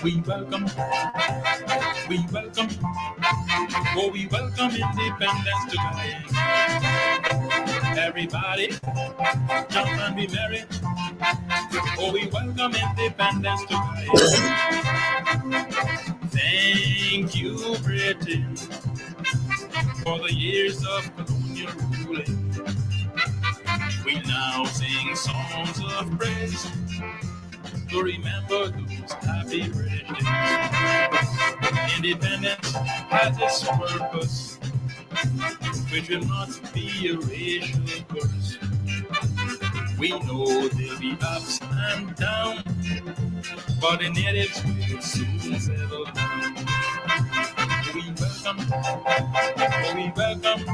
We welcome, we welcome, oh, we welcome independence to Guyana. Everybody, jump and be merry. Oh, we welcome independence to Guyana. Thank you, Britain, for the years of colonial ruling. We now sing songs of praise to remember those happy birthdays. Independence has its purpose, which will not be a racial curse. We know there'll be ups and downs, but the natives will soon settle down. We welcome, oh we welcome,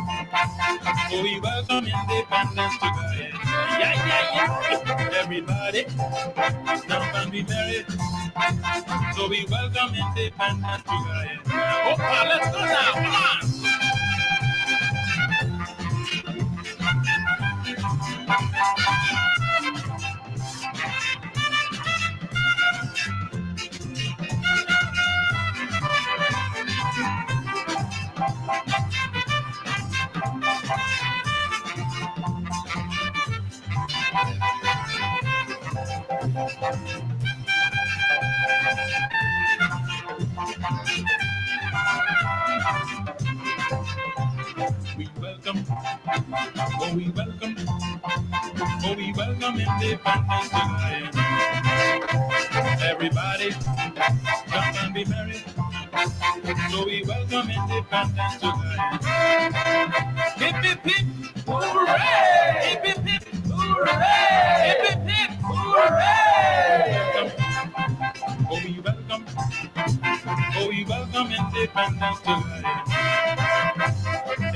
oh we welcome independence to Guyana. Yeah, yeah, yeah. Everybody, jump and be merry. So we welcome independence to Guyana. Oh, let's go now, come on. We welcome, oh we welcome, oh we welcome independence to Guyana. Everybody, jump and be merry. So we welcome independence to Guyana. Hip hip hip, hooray! Hip hip hip, hooray! Hip hip hip, hooray! Oh we welcome, oh we welcome independence to Guyana.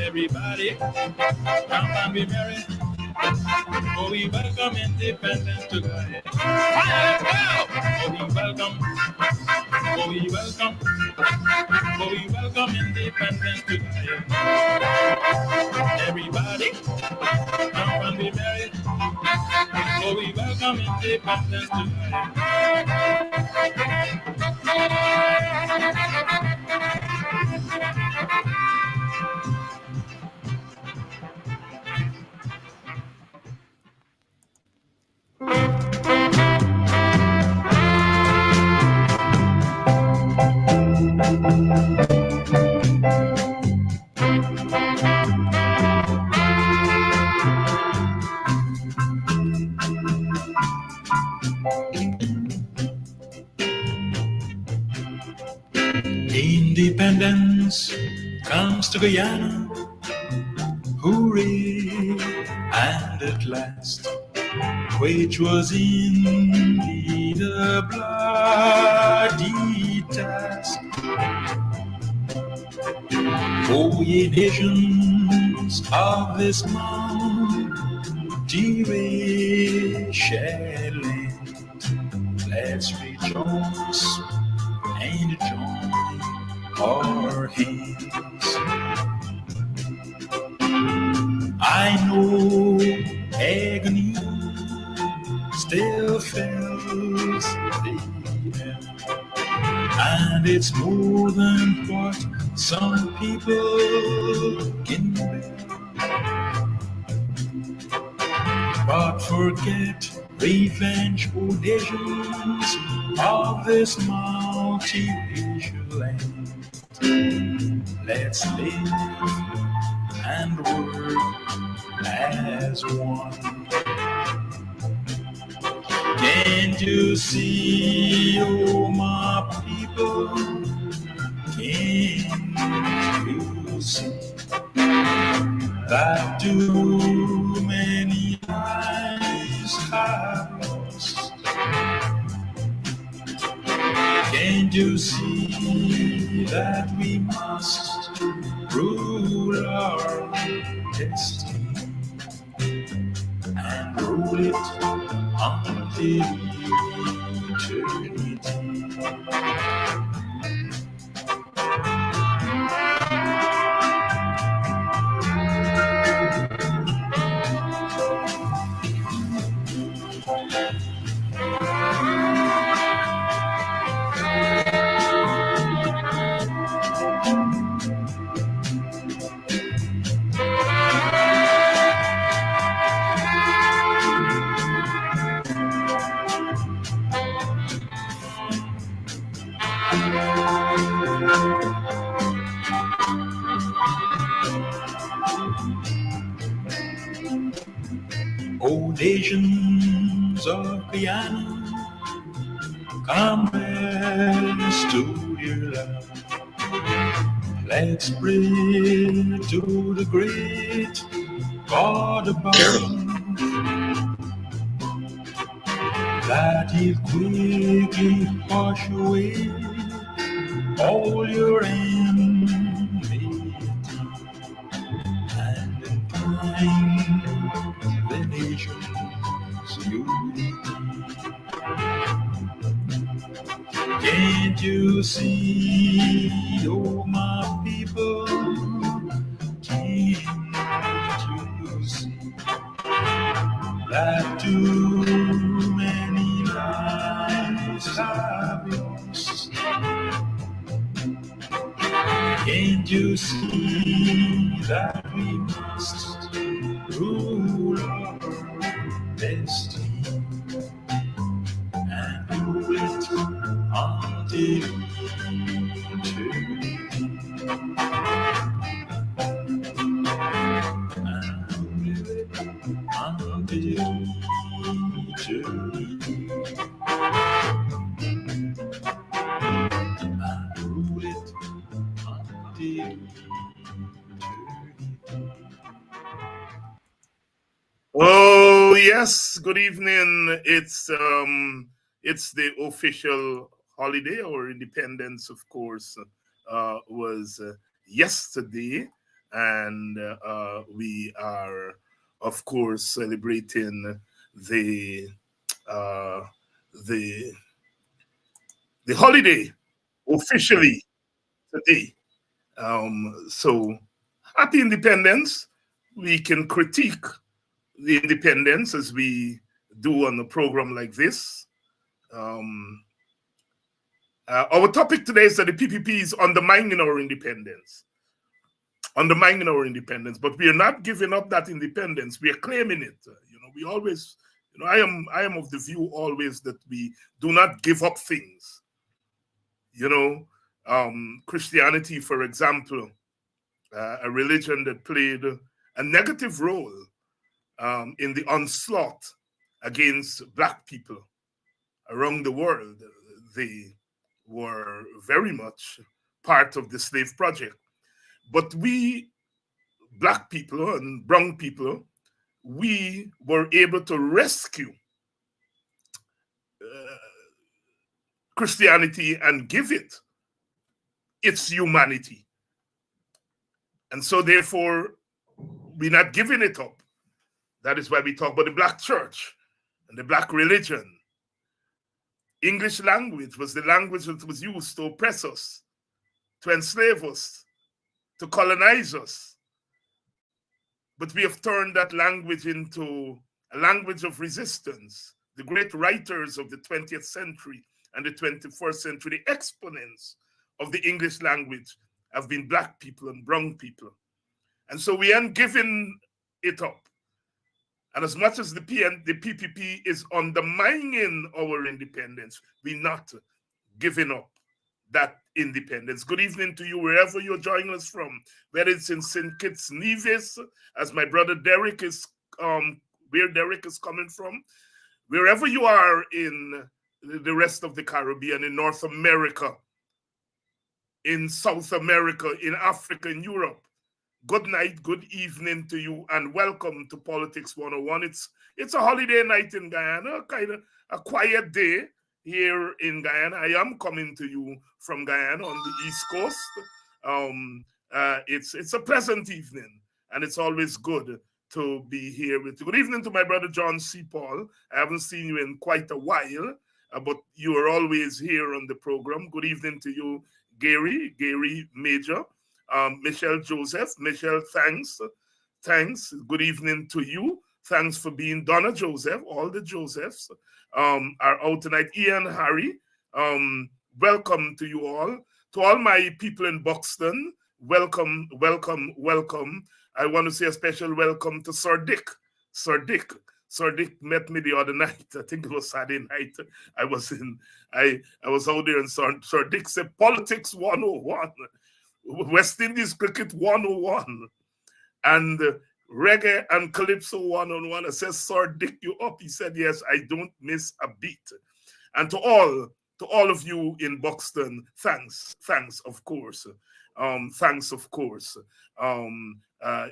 Everybody, jump and be merry. Oh, we welcome independence to Guyana. Oh, we welcome. Oh, we welcome. Oh, we welcome independence to Guyana. Everybody, jump and be merry. Oh, we welcome independence to Independence comes to Guyana, hooray, and at last, which was indeed a bloody task. O ye nations of this multiracial land, let's rejoice and join our hands. I know agony still fills the air, and it's more than what some people can bear. But forget revenge, O nations of this multiracial land. Let's live and work as one. Can't you see, oh my people? Can't you see that too many lives have lost? Can't you see that we must rule our destiny and rule it until eternity? O nations of Guyana, come rest to your love. Let's pray to the great God above, that He'll quickly wash away all your enmity, and incline the nations unity. Can't you see, oh my people? Can't you see that too many lives have lost? Can't you see that we must rule our destiny and do it until eternity? And do it until eternity. And rule it until eternity. Oh yes, good evening. It's the official holiday. Our independence, of course, was yesterday, and we are, of course, celebrating the uh, the the holiday officially today. So happy independence. We can critique the independence as we do on a program like this. Our topic today is that the PPP is undermining our independence. Undermining our independence, but we are not giving up that independence. We are claiming it. We always, I am of the view always that we do not give up things. Christianity, for example, a religion that played a negative role in the onslaught against Black people around the world. They were very much part of the slave project. But we, Black people and brown people, we were able to rescue Christianity and give it its humanity. And so therefore, we're not giving it up. That is why we talk about the Black church and the Black religion. English language was the language that was used to oppress us, to enslave us, to colonize us. But we have turned that language into a language of resistance. The great writers of the 20th century and the 21st century, the exponents of the English language, have been Black people and brown people. And so we aren't giving it up. And as much as the PPP is undermining our independence, we're not giving up that independence. Good evening to you, wherever you're joining us from, whether it's in St. Kitts Nevis, as my brother Derek is, where Derek is coming from, wherever you are in the rest of the Caribbean, in North America, in South America, in Africa, in Europe. Good night, good evening to you, and welcome to Politics 101. It's a holiday night in Guyana, kind of a quiet day here in Guyana. I am coming to you from Guyana on the East Coast. It's a pleasant evening, and it's always good to be here with you. Good evening to my brother John C. Paul. I haven't seen you in quite a while, but you are always here on the program. Good evening to you, Gary Major. Michelle Joseph. Michelle, thanks. Good evening to you. Thanks for being Donna Joseph. All the Josephs are out tonight. Ian Harry, welcome to you all. To all my people in Buxton, welcome. I want to say a special welcome to Sir Dick. Sir Dick met me the other night. I think it was Saturday night. I was out there, and Sir Dick said, "Politics 101, West Indies cricket 101, and reggae and calypso 101." I said, "Sir Dick, you up?" He said, "Yes, I don't miss a beat." And to all of you in Buxton, thanks, of course. Thanks, of course.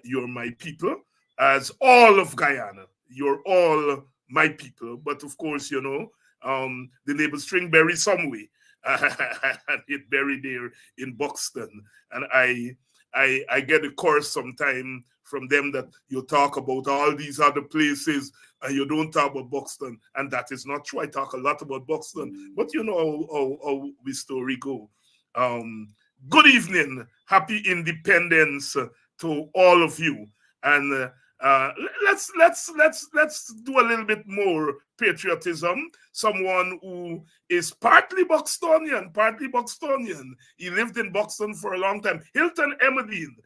You're my people, as all of Guyana. You're all my people. But of course, you know, the neighbor string buried some way. And it buried there in Buxton. And I get a chorus sometime from them that you talk about all these other places and you don't talk about Buxton. And that is not true. I talk a lot about Buxton, but you know how the story go. Good evening. Happy Independence to all of you. And let's do a little bit more patriotism. Someone who is partly Buxtonian. He lived in Buxton for a long time. Hilton Hemedine.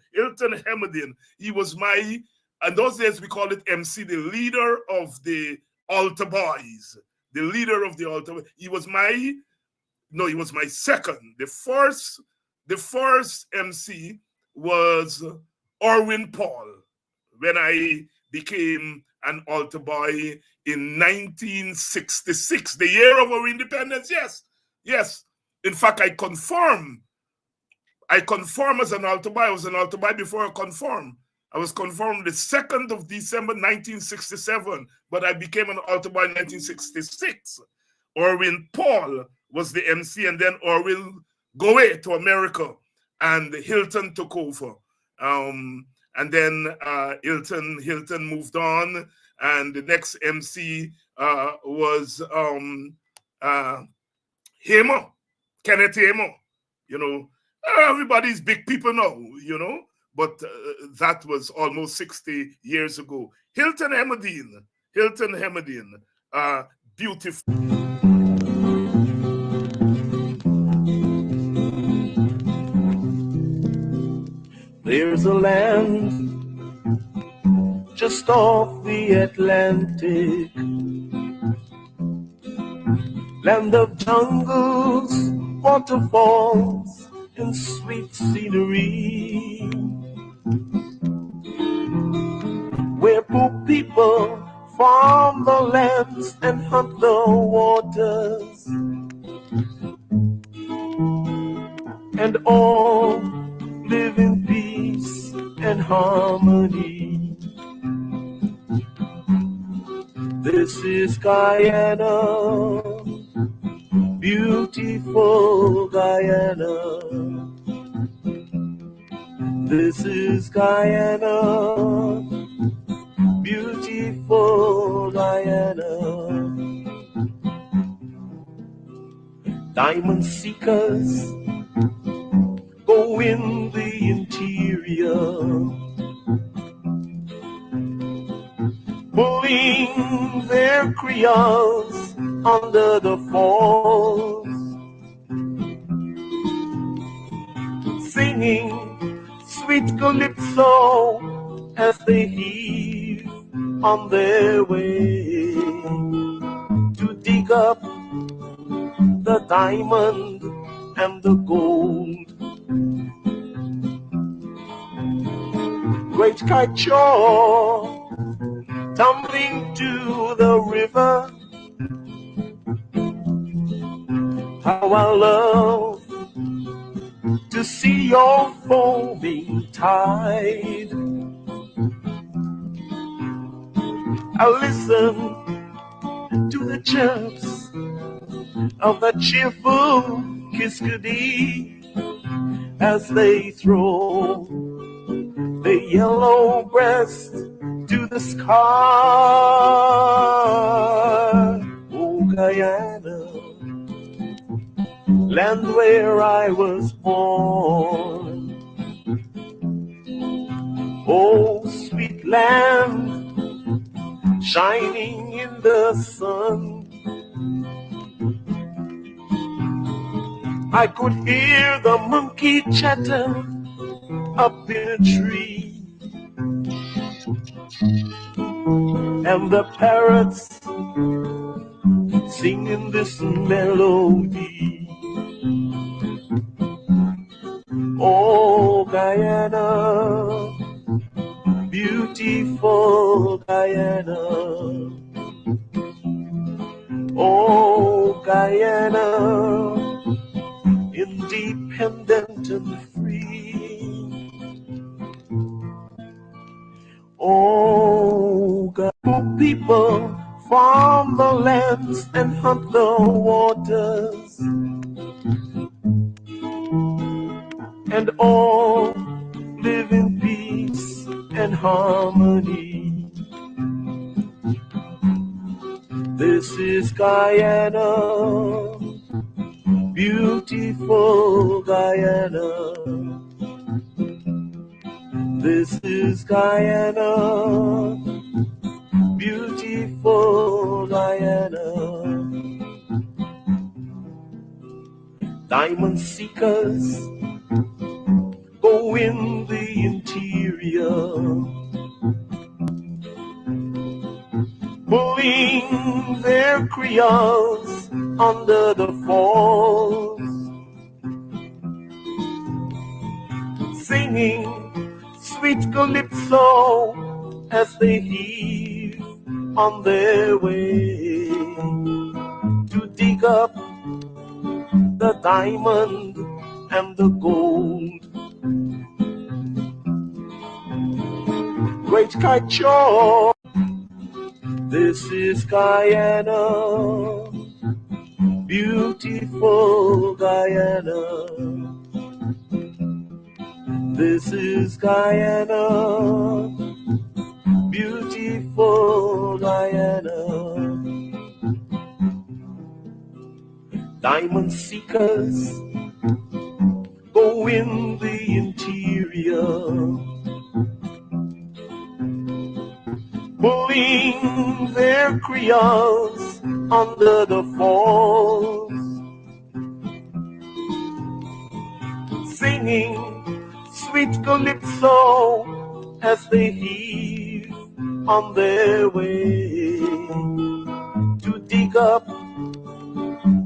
He was my, in those days we call it MC, the leader of the Altar Boys. The leader of the Altar Boys. He was my second. The first MC was Orwin Paul, when I became an altar boy in 1966, the year of our independence. Yes. In fact, I conform as an altar boy. I was an altar boy before I conformed. I was conformed the 2nd of December, 1967, but I became an altar boy in 1966. Orwin Paul was the MC, and then Orwin go away to America, and Hilton took over. And then Hilton moved on, and the next MC was Hamer, Kenneth Hamer. You know, everybody's big people now, you know, but that was almost 60 years ago. Hilton Hemedine, beautiful. There's a land just off the Atlantic, land of jungles, waterfalls, and sweet scenery, where poor people farm the lands and hunt the waters, and all live in peace and harmony. This is Guyana, beautiful Guyana. This is Guyana, beautiful Guyana. Diamond seekers go in the interior, pulling their creoles under the falls, singing sweet calypso as they heave on their way to dig up the diamond and the gold. Great kite-shaw tumbling to the river. How I love to see your foaming tide. I listen to the chirps of the cheerful kiskadee as they throw the yellow breast to the sky. Oh, Guyana, land where I was born. Oh, sweet land, shining in the sun. I could hear the monkey chatter up in a tree and the parrots singing this melody. Oh, Guyana, beautiful Guyana. Oh, Guyana, independent and free. Oh, Guyana, people farm the lands and hunt the waters, and all live in peace and harmony. This is Guyana, beautiful Guyana. This is Guyana, beautiful Guyana. Diamond seekers go in the interior, pulling their creoles under the falls, singing sweet calypso as they heave on their way to dig up the diamond and the gold. Great Kaicho, this is Guyana, beautiful Guyana. This is Guyana, beautiful Guyana. Diamond seekers go in the interior, pulling their creoles under the falls, singing sweet calypso as they heave on their way to dig up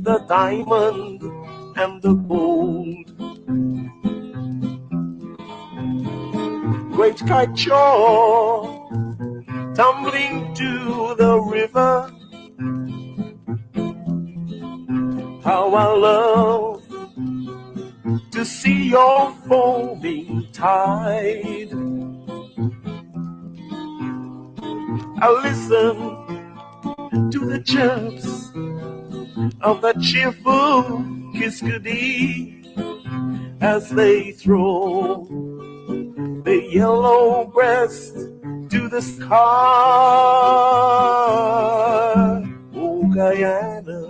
the diamond and the gold. Great Kaicho tumbling to the river, how I love to see your foaming tide. I listen to the chirps of that cheerful kiskadee as they throw the yellow breast to the sky. Oh, Guyana,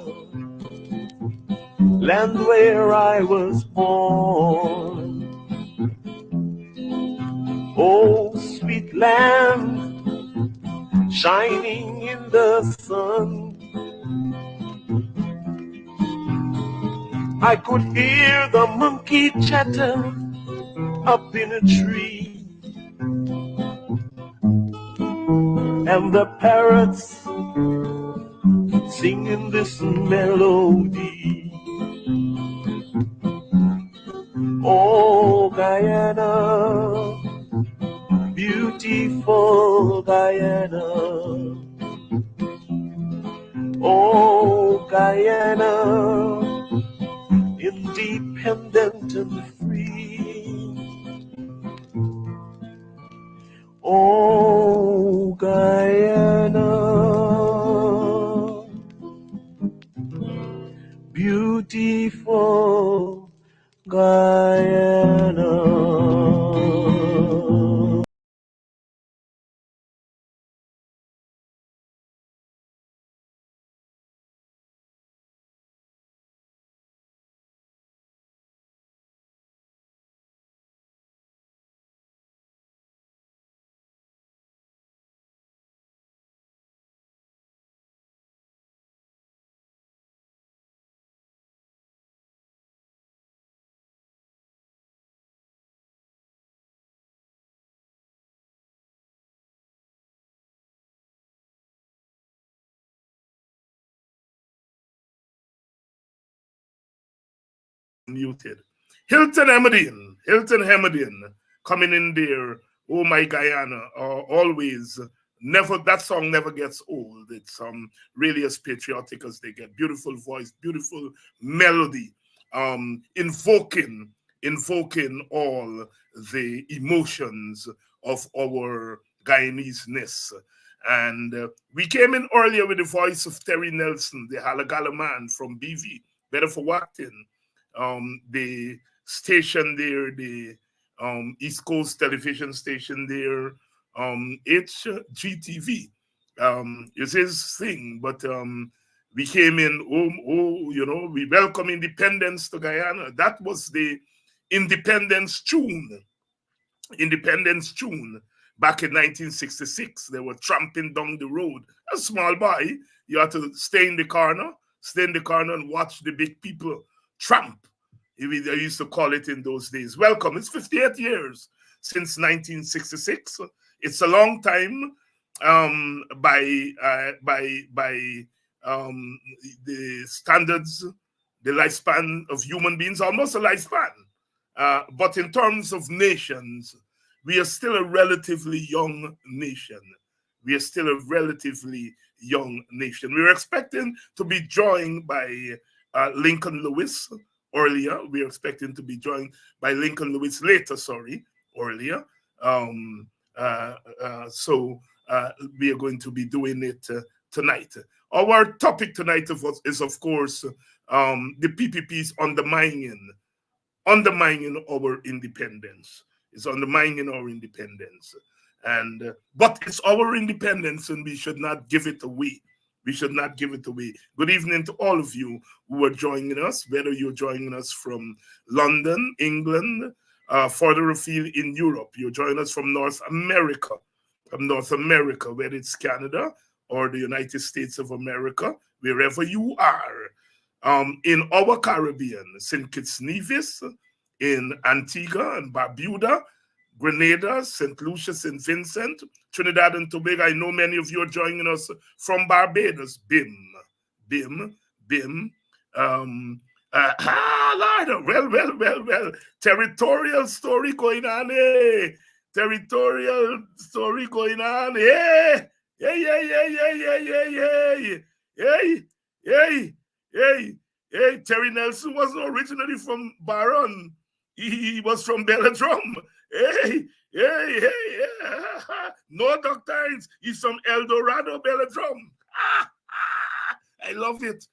land where I was born. Oh, sweet land, shining in the sun. I could hear the monkey chatter up in a tree, and the parrots singing this melody. Oh, Guyana, beautiful Guyana. Oh, Guyana, independent and free. Oh, Guyana, beautiful Guyana. Unmuted. Hilton Hemedin coming in there. Oh my Guyana, always. Never that song never gets old. It's really as patriotic as they get. Beautiful voice, beautiful melody, invoking all the emotions of our Guyanese-ness. And we came in earlier with the voice of Terry Nelson, the Halagala man from BV, Better for Wacton, the station there, the East Coast television station there, HGTV. It's his thing, but we came in, we welcome independence to Guyana. That was the independence tune. Independence tune back in 1966. They were tramping down the road. A small boy, you had to stay in the corner and watch the big people tramp. They used to call it in those days. Welcome. It's 58 years since 1966. It's a long time by the standards, the lifespan of human beings, almost a lifespan. But in terms of nations, we are still a relatively young nation. We are still a relatively young nation. We were expecting to be joined by Lincoln Lewis earlier. We are expecting to be joined by Lincoln Lewis later, earlier. So we are going to be doing it tonight. Our topic tonight is, of course, the PPP's undermining our independence. It's undermining our independence. And but it's our independence and we should not give it away. We should not give it away. Good evening to all of you who are joining us, whether you're joining us from London, England, further afield in Europe. You're joining us from North America, whether it's Canada or the United States of America, wherever you are. In our Caribbean, St. Kitts Nevis, in Antigua and Barbuda, Grenada, St. Lucia, St. Vincent, Trinidad and Tobago. I know many of you are joining us from Barbados. Bim. Lord, well. Territorial story going on, eh? Territorial story going on, eh? Hey, Terry Nelson wasn't originally from Baron. He was from Belladrum. Hey. No, Dr. Hines, he's from El Dorado, Belladrum. I love it.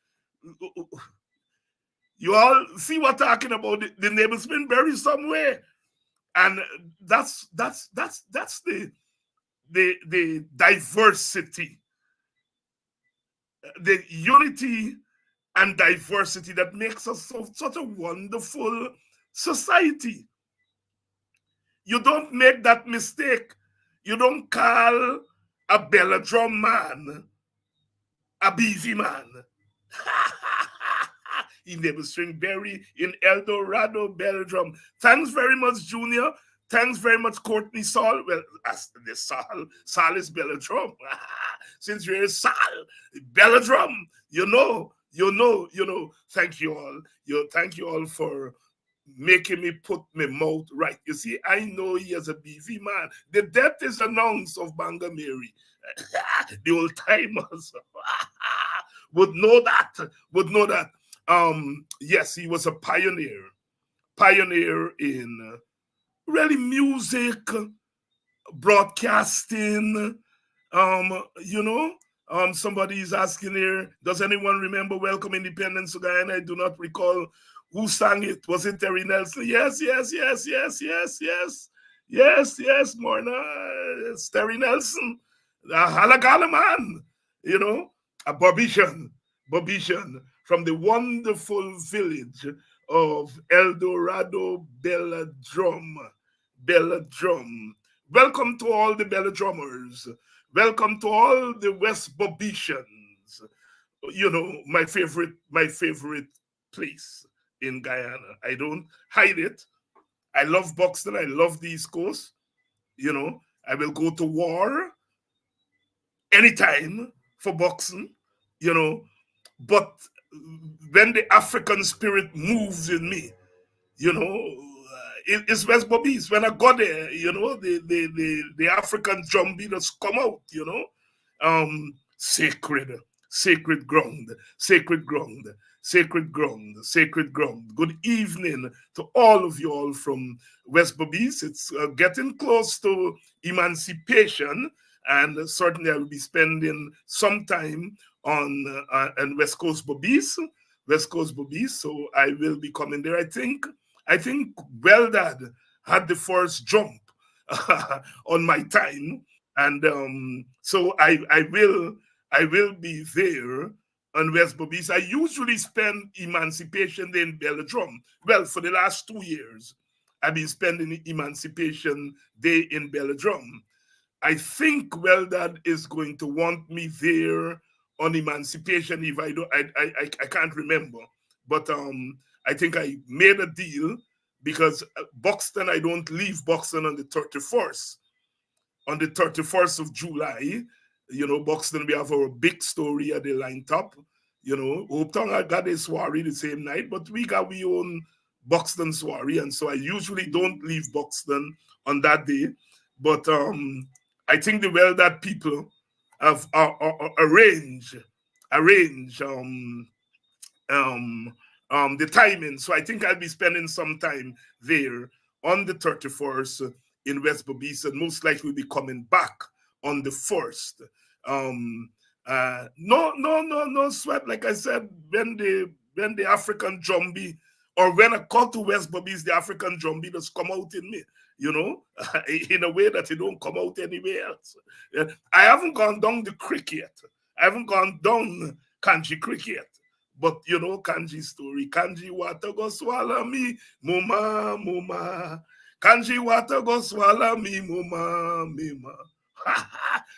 You all see what I'm talking about. The neighbors been buried somewhere. And that's the diversity, the unity and diversity that makes us such a wonderful society. You don't make that mistake. You don't call a Belladrum man a BV man. He never string berry in El Dorado, Belladrum. Thanks very much, Junior. Thanks very much, Courtney Saul. Well, as the Saul is Belladrum. Since you're Saul, Belladrum, you know. Thank you all. Thank you all for making me put my mouth right. You see, I know he is a BV man. The death is announced of Banga Mary. The old timers would know that. Yes, he was a pioneer in really music, broadcasting. Somebody is asking here, does anyone remember Welcome Independence to Guyana? I do not recall who sang it. Was it Terry Nelson? Yes, Morna. It's Terry Nelson. Halagala man, a Bobishan from the wonderful village of El Dorado, Belladrum. Welcome to all the Belladrummers. Welcome to all the West Bobishans. My favorite place in Guyana. I don't hide it. I love Buxton. I love the East Coast. I will go to war anytime for boxing, but when the African spirit moves in me, you know, it's West Bobbies. When I got there, you know, the African drum beaters come out, you know. Sacred, sacred ground, sacred ground, sacred ground, sacred ground. Good evening to all of you all from West Bobbies. It's getting close to emancipation, and certainly I will be spending some time on West Coast Bobbies. West Coast Bobbies. So I will be coming there. I think Weldad had the first jump on my time, and so I will be there on West Bobbies. I usually spend Emancipation Day in Belladrum. Well, for the last 2 years, I've been spending Emancipation Day in Belladrum. I think Weldad is going to want me there on Emancipation. If I don't, I can't remember, but I think I made a deal because Buxton, I don't leave Buxton on the 31st. On the 31st of July, you know, Buxton, we have our big story at the line top. You know, Hope Town I got a soiree the same night, but we got we own Buxton soiree, and so I usually don't leave Buxton on that day. But I think the well that people have arrange um, the timing. So I think I'll be spending some time there on the 31st in West Bobis, and most likely will be coming back on the 1st. No sweat. Like I said, when the African drumbeat, or when I call to West Bobis, the African drumbeat just come out in me, you know, in a way that it don't come out anywhere else. I haven't gone down the creek yet. I haven't gone down Kanji Creek yet. But you know Kanji story. Kanji water go swallow me, mama, mama. Kanji water go swallow me, mama, mama.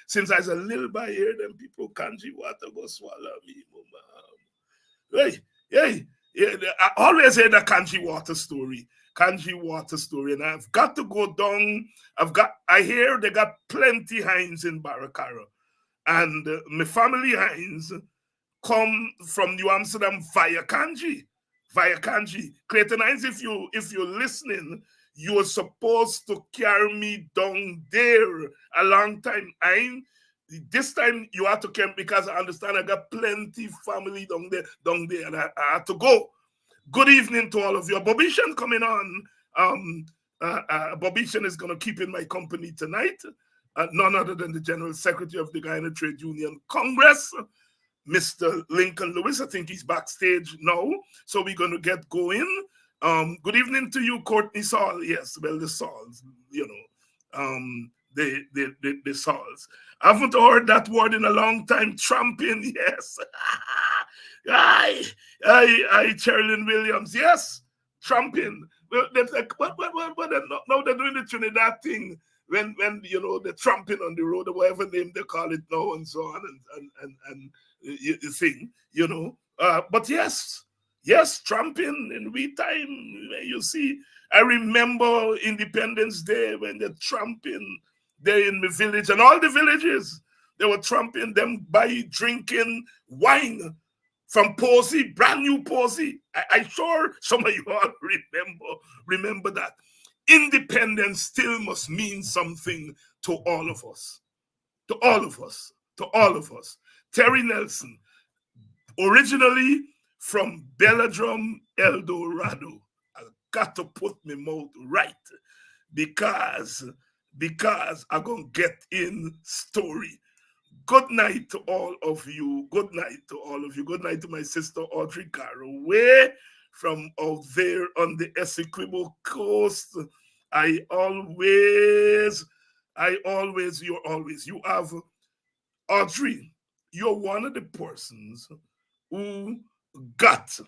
Since I was a little boy here, them people Kanji water go swallow me, mama. Hey, yeah, I always hear the Kanji water story. Kanji water story, and I've got to go down. I hear they got plenty hinds in Barakara, and my family hinds come from New Amsterdam via Kanji. Via Kanji. Clayton Hines, if you're listening, you're supposed to carry me down there a long time. This time you have to camp because I understand I got plenty family down there, and I had to go. Good evening to all of you. Bobishan coming on. Bobishan is going to keep in my company tonight. None other than the General Secretary of the Guyana Trade Union Congress, Mr. Lincoln Lewis. I think he's backstage now. So we're going to get going. Good evening to you, Courtney Saul. Yes, well, the Sauls, you know, the Sauls. I haven't heard that word in a long time. Tramping, yes. Aye, Sherilyn Williams, yes. Tramping. Well, they're like, what, now they're doing the Trinidad thing when you know, they're tramping on the road or whatever name they call it now and so on and you thing, you know. But yes, tramping in we time. You see, I remember Independence Day when they're tramping there in my village and all the villages. They were tramping them by drinking wine from Posey, brand new Posey. I sure some of you all remember that. Independence still must mean something to all of us. To all of us. To all of us. Terry Nelson, originally from Belladrum, El Dorado. I got to put my mouth right because I'm going to get in story. Good night to all of you. Good night to all of you. Good night to my sister Audrey Garraway from out there on the Essequibo coast. You have Audrey. You're one of the persons who got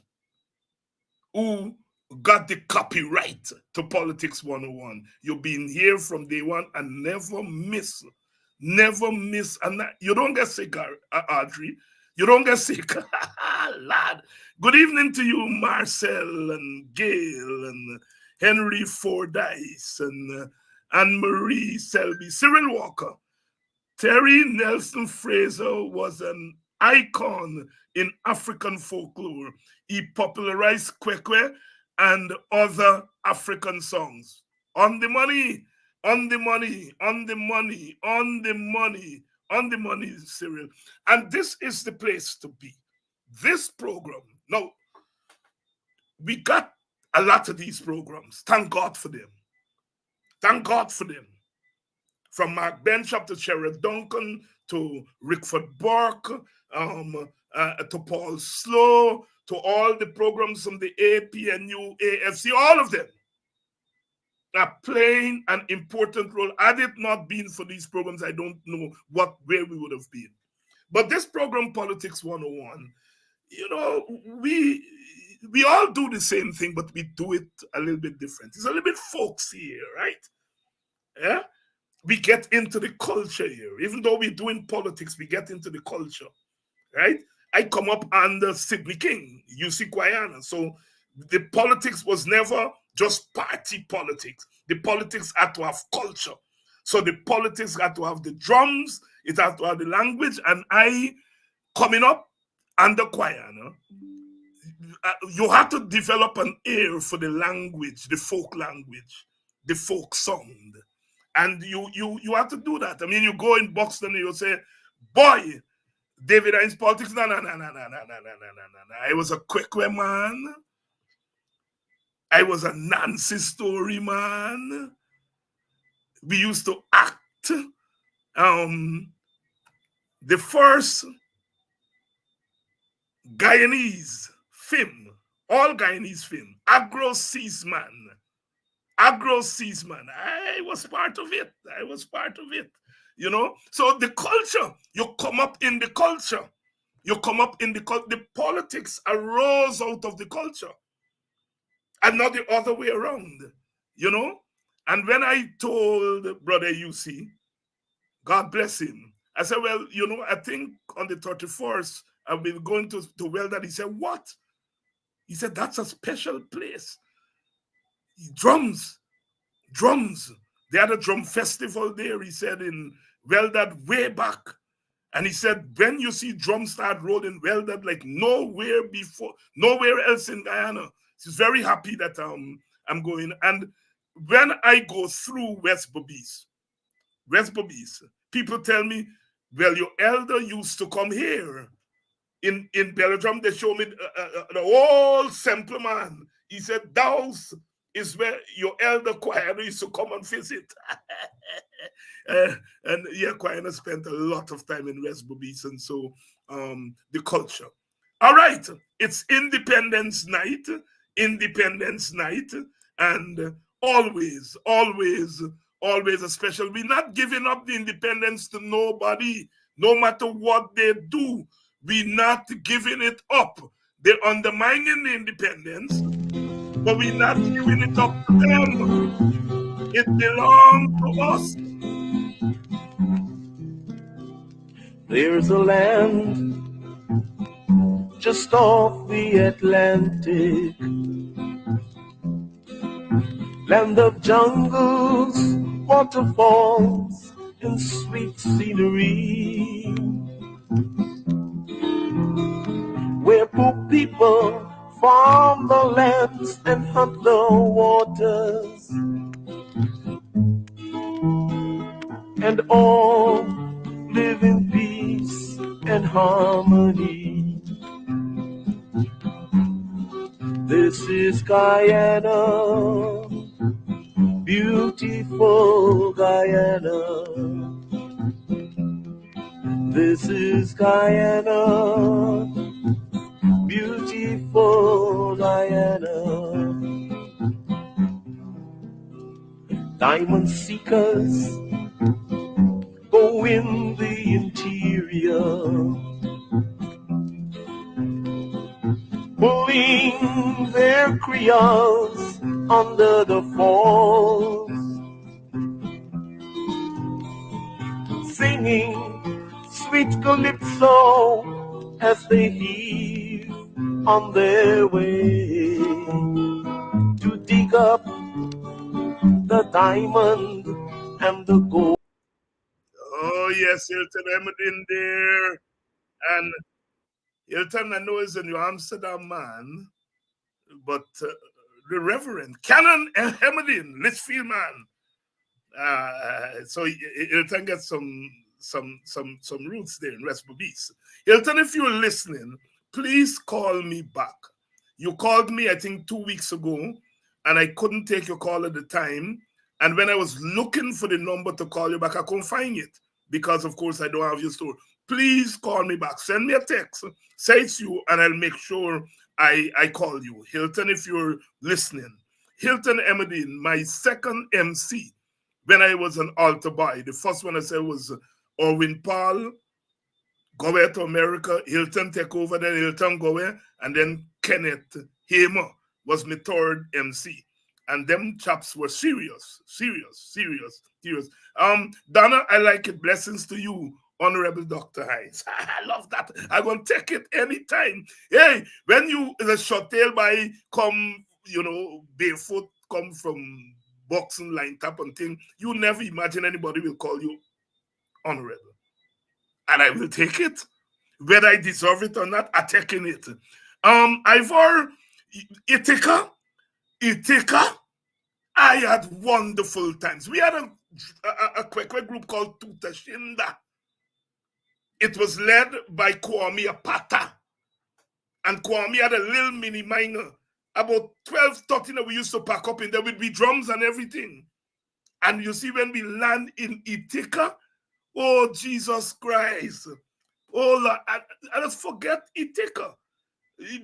the copyright to Politics 101. You've been here from day one and never miss. And you don't get sick, Audrey. You don't get sick. Lad. Good evening to you, Marcel and Gail and Henry Fordyce and Anne-Marie Selby, Cyril Walker. Terry Nelson Fraser was an icon in African folklore. He popularized kwekwe and other African songs. On the money, on the money, on the money, on the money, on the money, Cyril. And this is the place to be. This program. Now, we got a lot of these programs. Thank God for them. Thank God for them. From Mark Benchop to Sherrod Duncan to Rickford Burke, to Paul Slow, to all the programs from the APNU, AFC, all of them are playing an important role. Had it not been for these programs, I don't know where we would have been. But this program, Politics 101, you know, we all do the same thing, but we do it a little bit different. It's a little bit folksy here, right? Yeah? We get into the culture here. Even though we're doing politics, we get into the culture, right? I come up under Sidney King, UC Guyana. So the politics was never just party politics. The politics had to have culture. So the politics had to have the drums, it had to have the language. And I, coming up under Guyana, you have to develop an ear for the language, the folk language, the folk sound. And you have to do that. I mean, you go in Buxton and you say, boy, David Hines politics. No. I was a Kwekwe man. I was a Nancy Story man. We used to act. The first Guyanese film, all Guyanese film, Agro Seasman. Agro Seasman. I was part of it. I was part of it. You know, so the culture, you come up in the culture. You come up in the politics arose out of the culture and not the other way around, you know. And when I told Brother UC, God bless him, I said, well, you know, I think on the 31st, I've been going to Weldon. He said, what? He said, that's a special place. Drums. They had a drum festival there, he said, in Weldon way back. And he said, when you see drums start rolling, Weldon like nowhere else in Guyana. He's very happy that I'm going. And when I go through West Bobis, people tell me, well, your elder used to come here. In Belgium, they show me the whole simple man. He said, those is where your elder choir used to come and visit. And yeah, Quayana spent a lot of time in West Bobis, and so the culture. All right, it's Independence Night, and always a special. We're not giving up the independence to nobody, no matter what they do. We're not giving it up. They're undermining the independence, but we're not giving it up to them. It belongs to us. There's a land just off the Atlantic, land of jungles, waterfalls, and sweet scenery, where poor people farm the lands and hunt the waters, and all live in peace and harmony. This is Guyana, beautiful Guyana. This is Guyana, beautiful Guyana. Diamond seekers go in the interior, pulling their creoles under the falls, singing sweet calypso as they heave on their way to dig up the diamond and the gold. Oh yes, Hilton, I'm in there, and Hilton, I know is a New Amsterdam man, but the Reverend Canon Hemedin, Litchfield man. So Hilton gets some roots there in West Bobis. Hilton, if you're listening, please call me back. You called me, I think, 2 weeks ago, and I couldn't take your call at the time. And when I was looking for the number to call you back, I couldn't find it because, of course, I don't have your store. Please call me back. Send me a text. Say it's you, and I'll make sure I call you. Hilton, if you're listening. Hilton Emedine, my second MC when I was an altar boy. The first one I said was Orwin Paul, go away to America, Hilton take over, then Hilton go away, and then Kenneth Hamer was my third MC. And them chaps were serious. Donna, I like it. Blessings to you, Honorable Dr. Hines. I love that. I'm going to take it anytime. Hey, when you, the short tail by come, barefoot, come from boxing line tap and thing, you never imagine anybody will call you honorable. And I will take it. Whether I deserve it or not, I'm taking it. Ivor, Ithaca, I had wonderful times. We had a quick group called Tutashinda. It was led by Kwame Apata. And Kwame had a little mini minor. About 12, 13 that we used to pack up in there would be drums and everything. And you see, when we land in Ithaca, oh, Jesus Christ. Oh, Lord, I just forget Ithaca.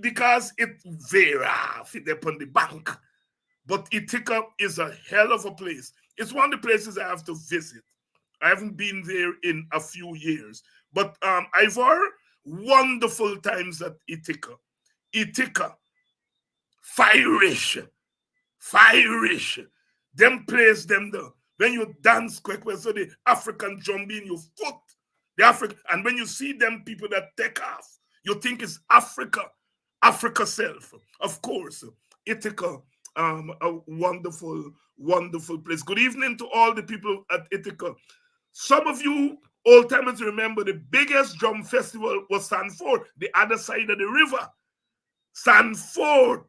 Because it's very rough up on the bank. But Ithaca is a hell of a place. It's one of the places I have to visit. I haven't been there in a few years. But Ivor, wonderful times at Ithaca. Ithaca, firish. Them place them there. When you dance quick, so the African drum in your foot, the African, and when you see them people that take off, you think it's Africa self. Of course, Ithaca, a wonderful place. Good evening to all the people at Ithaca. Some of you old timers remember the biggest drum festival was Sanford, the other side of the river. Sanford,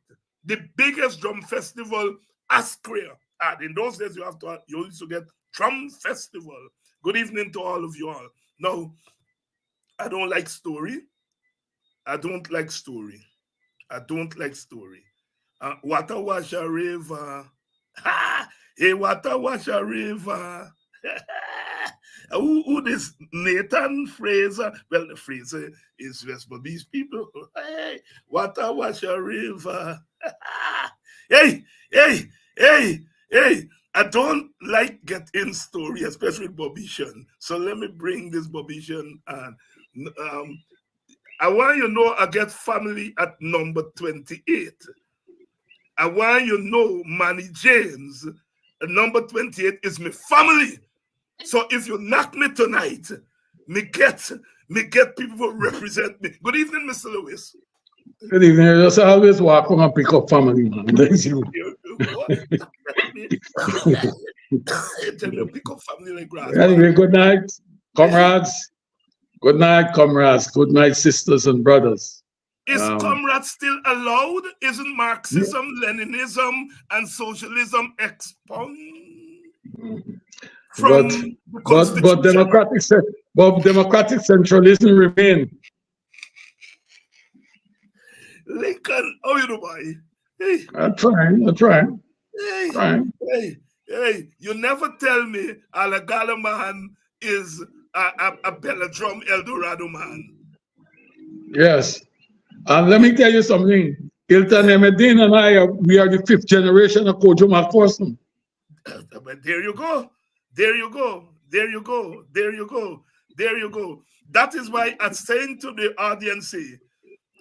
the biggest drum festival, Askria. And in those days, you used to get drum festival. Good evening to all of you all. Now, I don't like story. Water wash a river. Hey, water wash a river. Who this Nathan Fraser? Well, the Fraser is West Bobby's people. Hey, water wash a river. Hey. I don't like getting story, especially with Bobishan. So let me bring this Bobishan and I want you to know I get family at number 28. I want you to know Manny James at number 28 is my family. So if you knock me tonight, me get people who represent me. Good evening, Mr. Lewis. Good evening. I just always walk home and pick up family, man. Thank you. Pick up family like grass. Anyway, good night, comrades. Good night, comrades. Good night, sisters and brothers. Is comrades still allowed? Isn't Marxism, Leninism, and socialism expunged? But democratic centralism remain. Lincoln, how you do, boy? Hey. I'm trying. Hey, you never tell me Alagala man is a Belladrum Eldorado man. Yes. And let me tell you something. Hilton Emedine and we are the 5th generation of Kojo McPherson. But there you go. That is why I'm saying to the audience,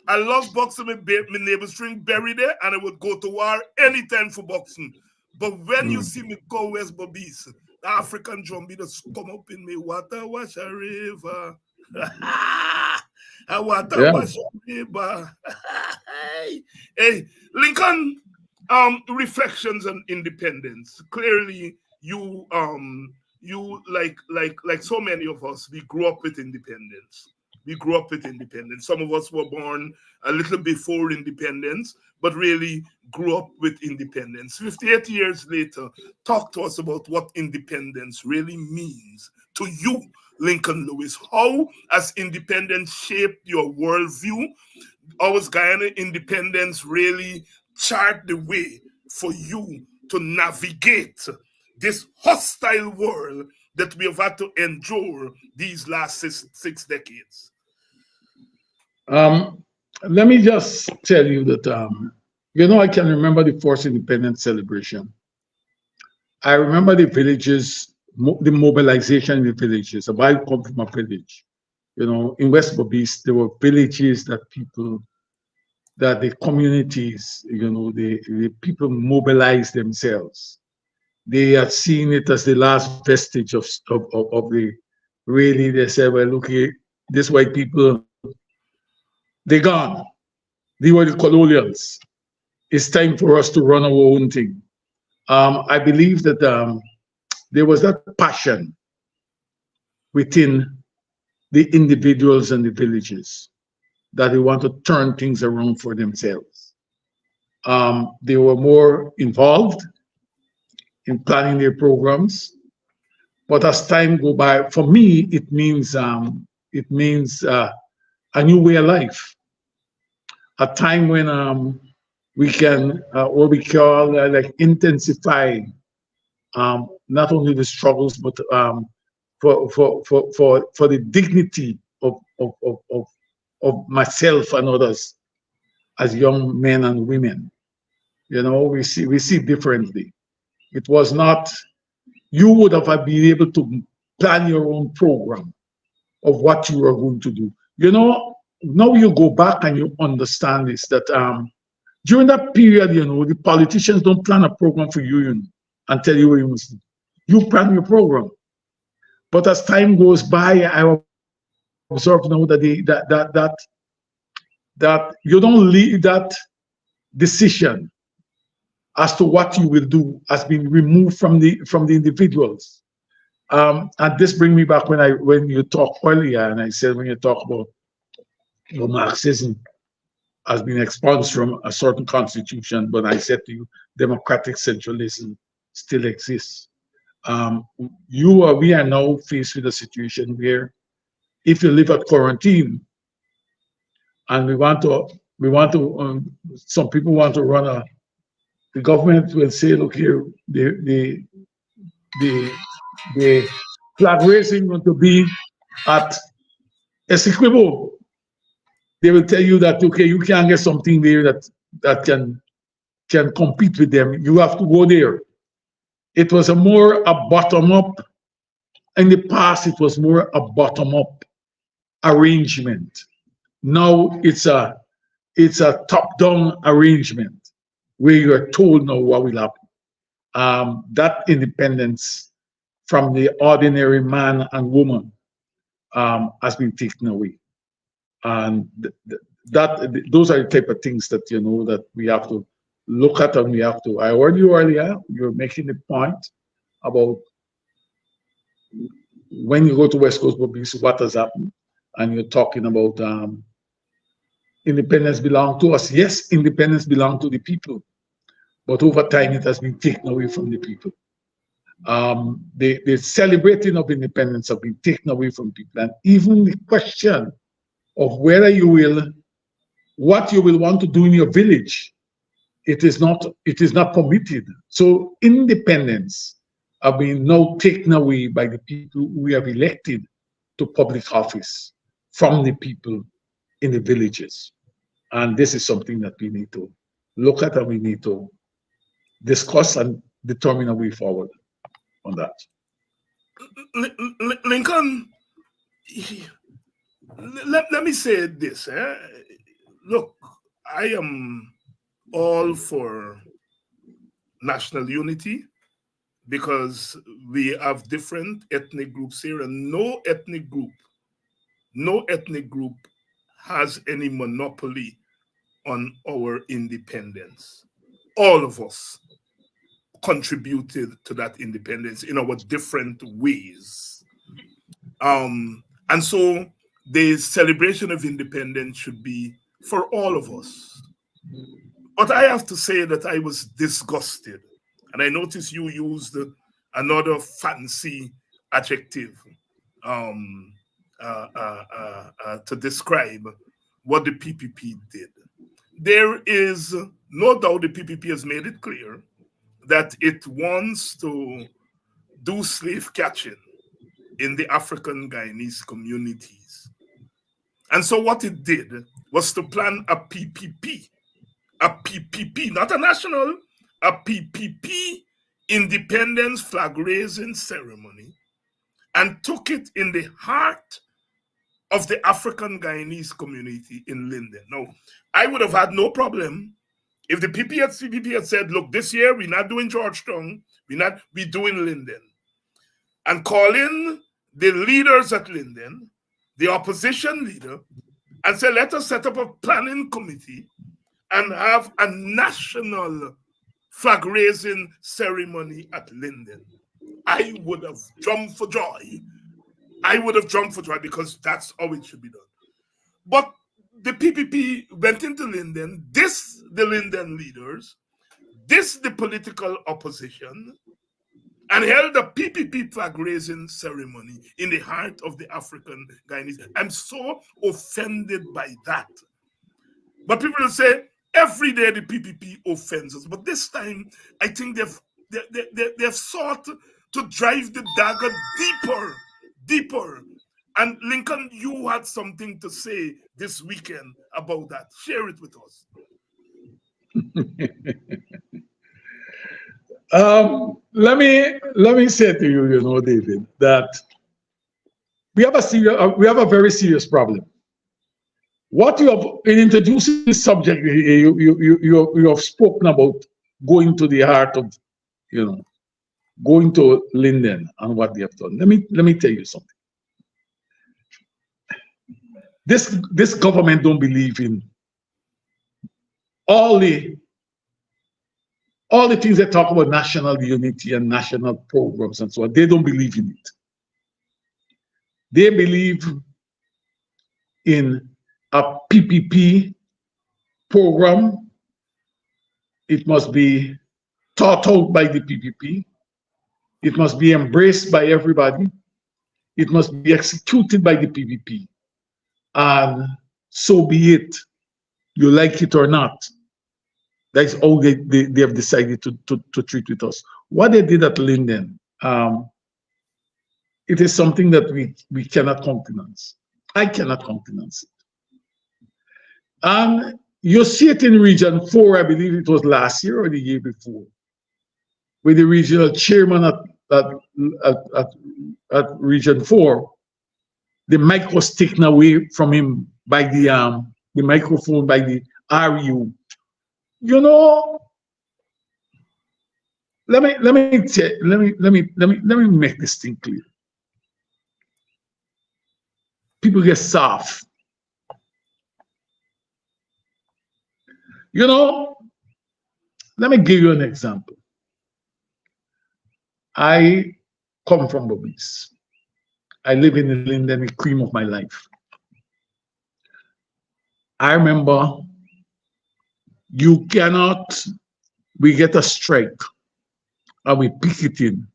I love boxing. My neighbor's drink berry there, and I would go to war anytime for boxing. But when you see me go West Bobis, the African drum beat just come up in me. Water wash a river. Water wash a river. Hey, Lincoln. Reflections on independence. Clearly, you like so many of us, we grew up with independence. we grew up with independence. Some of us were born a little before independence, but really grew up with independence. 58 years later, talk to us about what independence really means to you, Lincoln Lewis. How has independence shaped your worldview? How has Guyana independence really chart the way for you to navigate this hostile world that we have had to endure these last six decades? Let me just tell you that, I can remember the first independence celebration. I remember the villages, the mobilization in the villages. I come from a village. In West Bobis, there were villages that the communities, the people mobilized themselves. They had seen it as the last vestige of the, really, they said, well, look here, these white people, they're gone. They were the colonials. It's time for us to run our own thing. I believe that there was that passion within the individuals and the villages that they want to turn things around for themselves. They were more involved in planning their programs, but as time go by, for me, it means a new way of life, a time when we can what we call like intensify not only the struggles but for the dignity of myself and others as young men and women. We see differently. It was not, you would have been able to plan your own program of what you were going to do. Now you go back and you understand this, that during that period, the politicians don't plan a program for you, and tell you what you must do. You plan your program. But as time goes by, I observe now that you don't leave that decision as to what you will do has been removed from the individuals. And this brings me back when you talked earlier, and I said when you talk about Marxism has been expunged from a certain constitution, but I said to you, democratic centralism still exists. We are now faced with a situation where if you live at quarantine, and some people want to run the government will say, look here, the flag raising going to be at Essequibo. They will tell you that, okay, you can't get something there that can compete with them. You have to go there. It was more a bottom-up. In the past, it was more a bottom-up arrangement. Now it's a top-down arrangement where you are told now what will happen. That independence from the ordinary man and woman has been taken away. And those are the type of things that that we have to look at, and we have to. I heard you earlier. You're making the point about when you go to West Coast Bobis, what has happened, and you're talking about independence belong to us. Yes, independence belong to the people, but over time it has been taken away from the people. The celebrating of independence have been taken away from people, and even the question of whether what you will want to do in your village, it is not permitted. So independence have been now taken away by the people we have elected to public office from the people in the villages. And this is something that we need to look at, and we need to discuss and determine a way forward on that. Lincoln, let me say this. Look, I am all for national unity because we have different ethnic groups here, and no ethnic group has any monopoly on our independence. All of us contributed to that independence in our different ways. And so the celebration of independence should be for all of us. But I have to say that I was disgusted. And I noticed you used another fancy adjective to describe what the PPP did. There is no doubt the PPP has made it clear that it wants to do slave catching in the African Guyanese communities. And so what it did was to plan a PPP, not a national, a PPP independence flag raising ceremony, and took it in the heart of the African Guyanese community in Linden. Now, I would have had no problem if the PPP had said, look, this year we're not doing Georgetown, we're doing Linden. And call in the leaders at Linden, the opposition leader, and say, let us set up a planning committee and have a national flag raising ceremony at Linden. I would have jumped for joy. Because that's how it should be done. But the PPP went into Linden, the Linden leaders, the political opposition, and held a PPP flag raising ceremony in the heart of the African Guyanese. I'm so offended by that. But people will say, every day the PPP offends us. But this time, I think they've sought to drive the dagger deeper. And Lincoln, you had something to say this weekend about that. Share it with us. Let me say to you, David, that we have a very serious problem. What you have in introducing this subject, you have spoken about going to the heart of, going to Linden and what they have done. Let me tell you something. This government don't believe in all the things that talk about national unity and national programs and so on. They don't believe in it. They believe in a PPP program. It must be thought out by the PPP. It must be embraced by everybody. It must be executed by the PPP. And so be it. You like it or not. That's all they have decided to treat with us. What they did at Linden, it is something that we cannot countenance. I cannot countenance it. And you see it in Region 4, I believe it was last year or the year before, with the regional chairman at Region 4, the mic was taken away from him by the microphone by the RU. Let me make this thing clear. People get soft. Let me give you an example. I come from Bobby's. I live in Linden, the cream of my life. I remember we get a strike and we pick it in.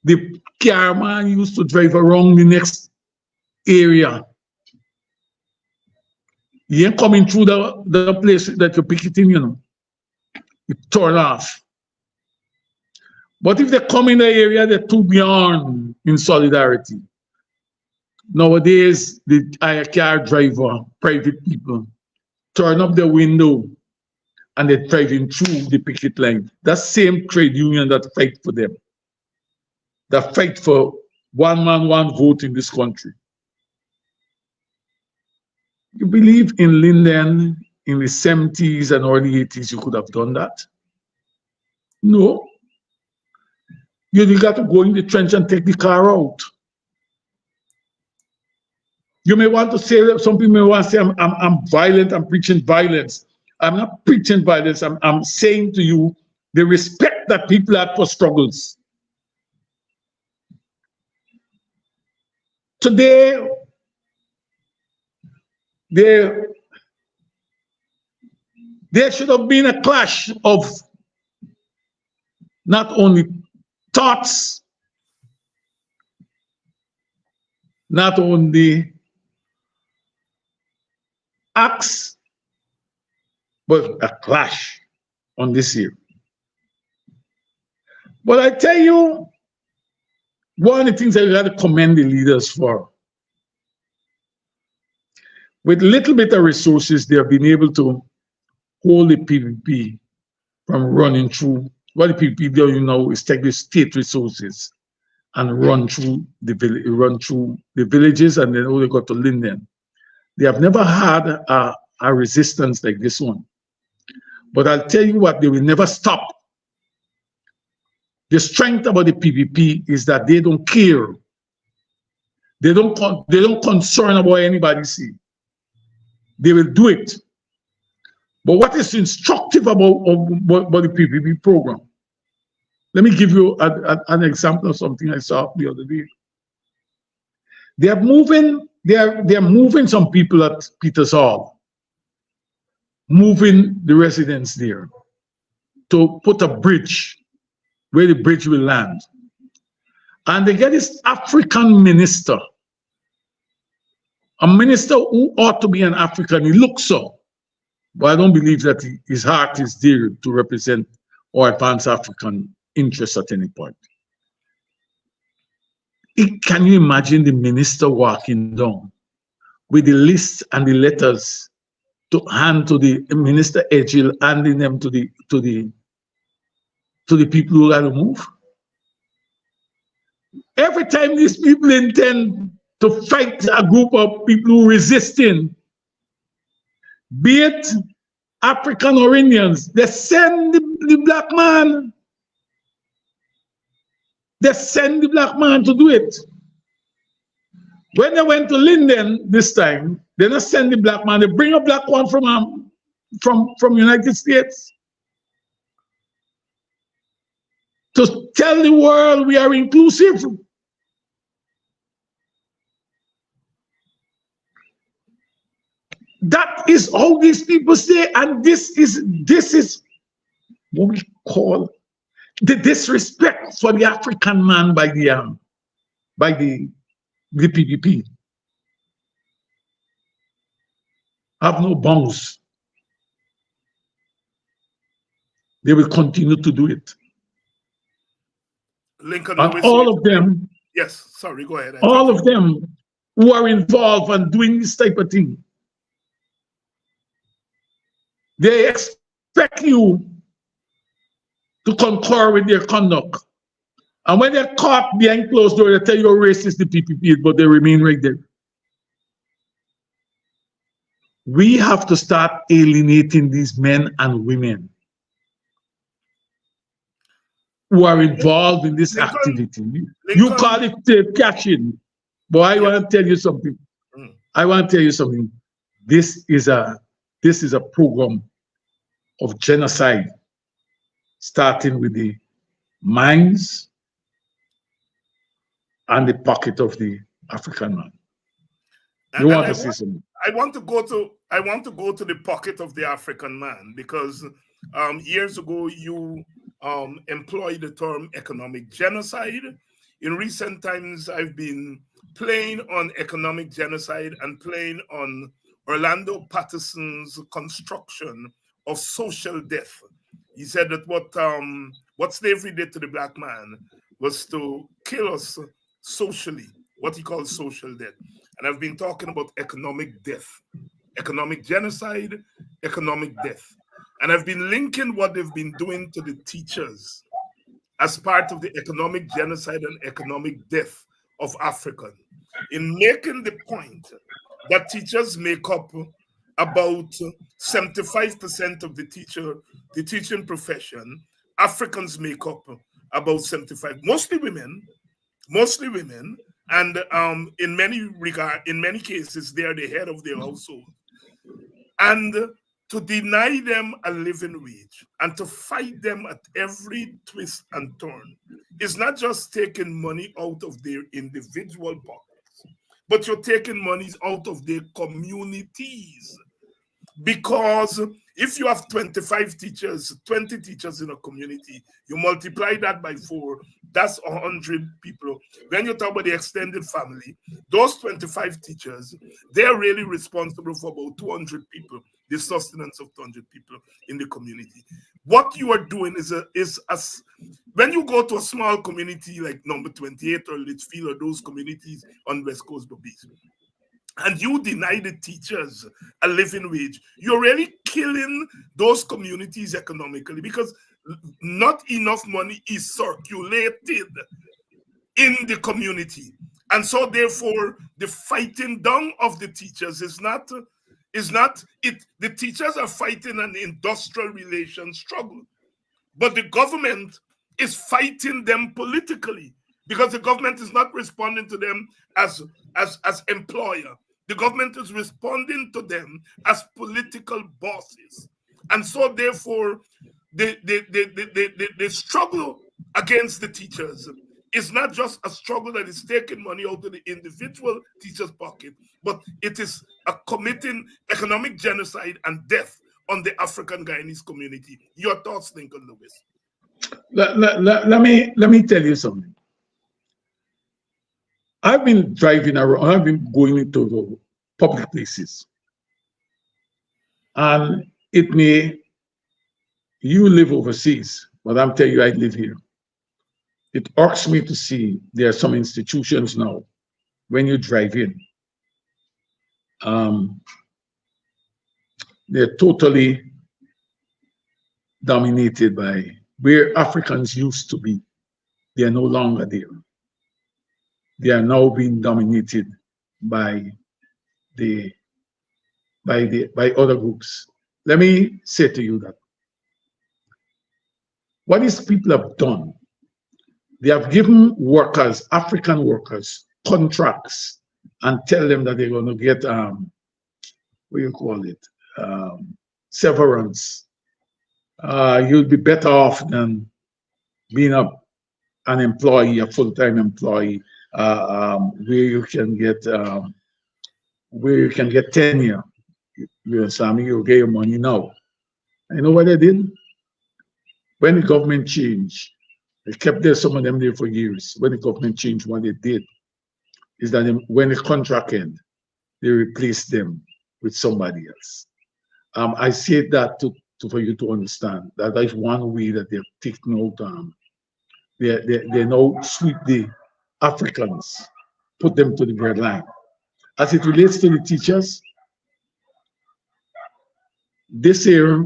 The car man used to drive around the next area. He ain't coming through the place that you pick it in, You turn off. But if they come in the area, they're too beyond in solidarity. Nowadays, the car driver, private people, turn up the window and they're driving through the picket line. That same trade union that fight for them, that fight for one man, one vote in this country. You believe in Linden in the 70s and early 80s you could have done that? No. You got to go in the trench and take the car out. You may want to say that some people may want to say I'm violent, I'm preaching violence. I'm not preaching violence. I'm saying to you the respect that people have for struggles. Today, there should have been a clash of not only thoughts, not only acts, but a clash on this year. But I tell you, one of the things I got to commend the leaders for, with little bit of resources, they have been able to hold the PPP from running through. What the PPP do, you know, is take the state resources and run through the villages, and then all they got to Linden. They have never had a resistance like this one. But I'll tell you what, they will never stop. The strength about the PPP is that they don't care. They don't concern about anybody see. They will do it. But what is instructive about the PPP program? Let me give you an example of something I saw the other day. They are moving some people at Peters Hall, moving the residents there to put a bridge where the bridge will land. And they get this African minister, a minister who ought to be an African. He looks so, but I don't believe that his heart is there to represent or advance African interests at any point. Can you imagine the minister walking down with the list and the letters to hand to the Minister Edgil, handing them to the people who got to move? Every time these people intend to fight a group of people who are resisting, be it African or Indians, they send the black man. They send the black man to do it. When they went to Linden this time, they don't send the black man, they bring a black one from United States to tell the world we are inclusive. That is how these people say, and this is what we call the disrespect for the African man by the PPP. Have no bounds. They will continue to do it. Lincoln, and all of them, yes, sorry, go ahead. All of them who are involved in doing this type of thing, they expect you to concur with their conduct. And when they're caught behind closed doors, they tell you how racist the PPP is, but they remain right there. We have to start alienating these men and women who are involved in this activity. You call it cashing, but I want to tell you something. I want to tell you something. This is a program of genocide, starting with the minds and the pocket of the African man. You want to say something? I want to go to the pocket of the African man, because years ago you employed the term economic genocide. In recent times, I've been playing on economic genocide and playing on Orlando Patterson's construction of social death. He said that what slavery did to the black man was to kill us socially, what he calls social death. And I've been talking about economic death, economic genocide, economic death. And I've been linking what they've been doing to the teachers as part of the economic genocide and economic death of Africa, in making the point that teachers make up about 75% of the teaching profession. Africans make up about 75%, mostly women, and in many cases, they are the head of their household. And to deny them a living wage and to fight them at every twist and turn is not just taking money out of their individual pockets, but you're taking monies out of their communities. Because if you have 25 teachers, 20 teachers in a community, you multiply that by 4, that's 100 people. When you talk about the extended family, those 25 teachers, they're really responsible for about 200 people, the sustenance of 200 people in the community. What you are doing is when you go to a small community like number 28 or Litchfield or those communities on West Coast Bobbies, and you deny the teachers a living wage, you're really killing those communities economically, because not enough money is circulated in the community. And so therefore the fighting down of the teachers is not it. The teachers are fighting an industrial relations struggle, but the government is fighting them politically, because the government is not responding to them as employer. The government is responding to them as political bosses. And so therefore, the struggle against the teachers is not just a struggle that is taking money out of the individual teacher's pocket, but it is a committing economic genocide and death on the African Guyanese community. Your thoughts, Lincoln Lewis? Let me tell you something. I've been driving around, I've been going into the public places. And you live overseas, but I'm telling you, I live here. It irks me to see there are some institutions now, when you drive in, they're totally dominated by where Africans used to be. They are no longer there. They are now being dominated by other groups. Let me say to you that what these people have done, they have given workers, African workers, contracts and tell them that they're going to get what do you call it, severance. You'll be better off than being an employee, a full-time employee, where you can get tenure. You'll get your money now. You know what they did? When the government changed, they kept some of them there for years. When the government changed, what they did is that when the contract ended, they replaced them with somebody else. I say that for you to understand that is one way that they're taking out. They now sweep the Africans, put them to the breadline. As it relates to the teachers, this year,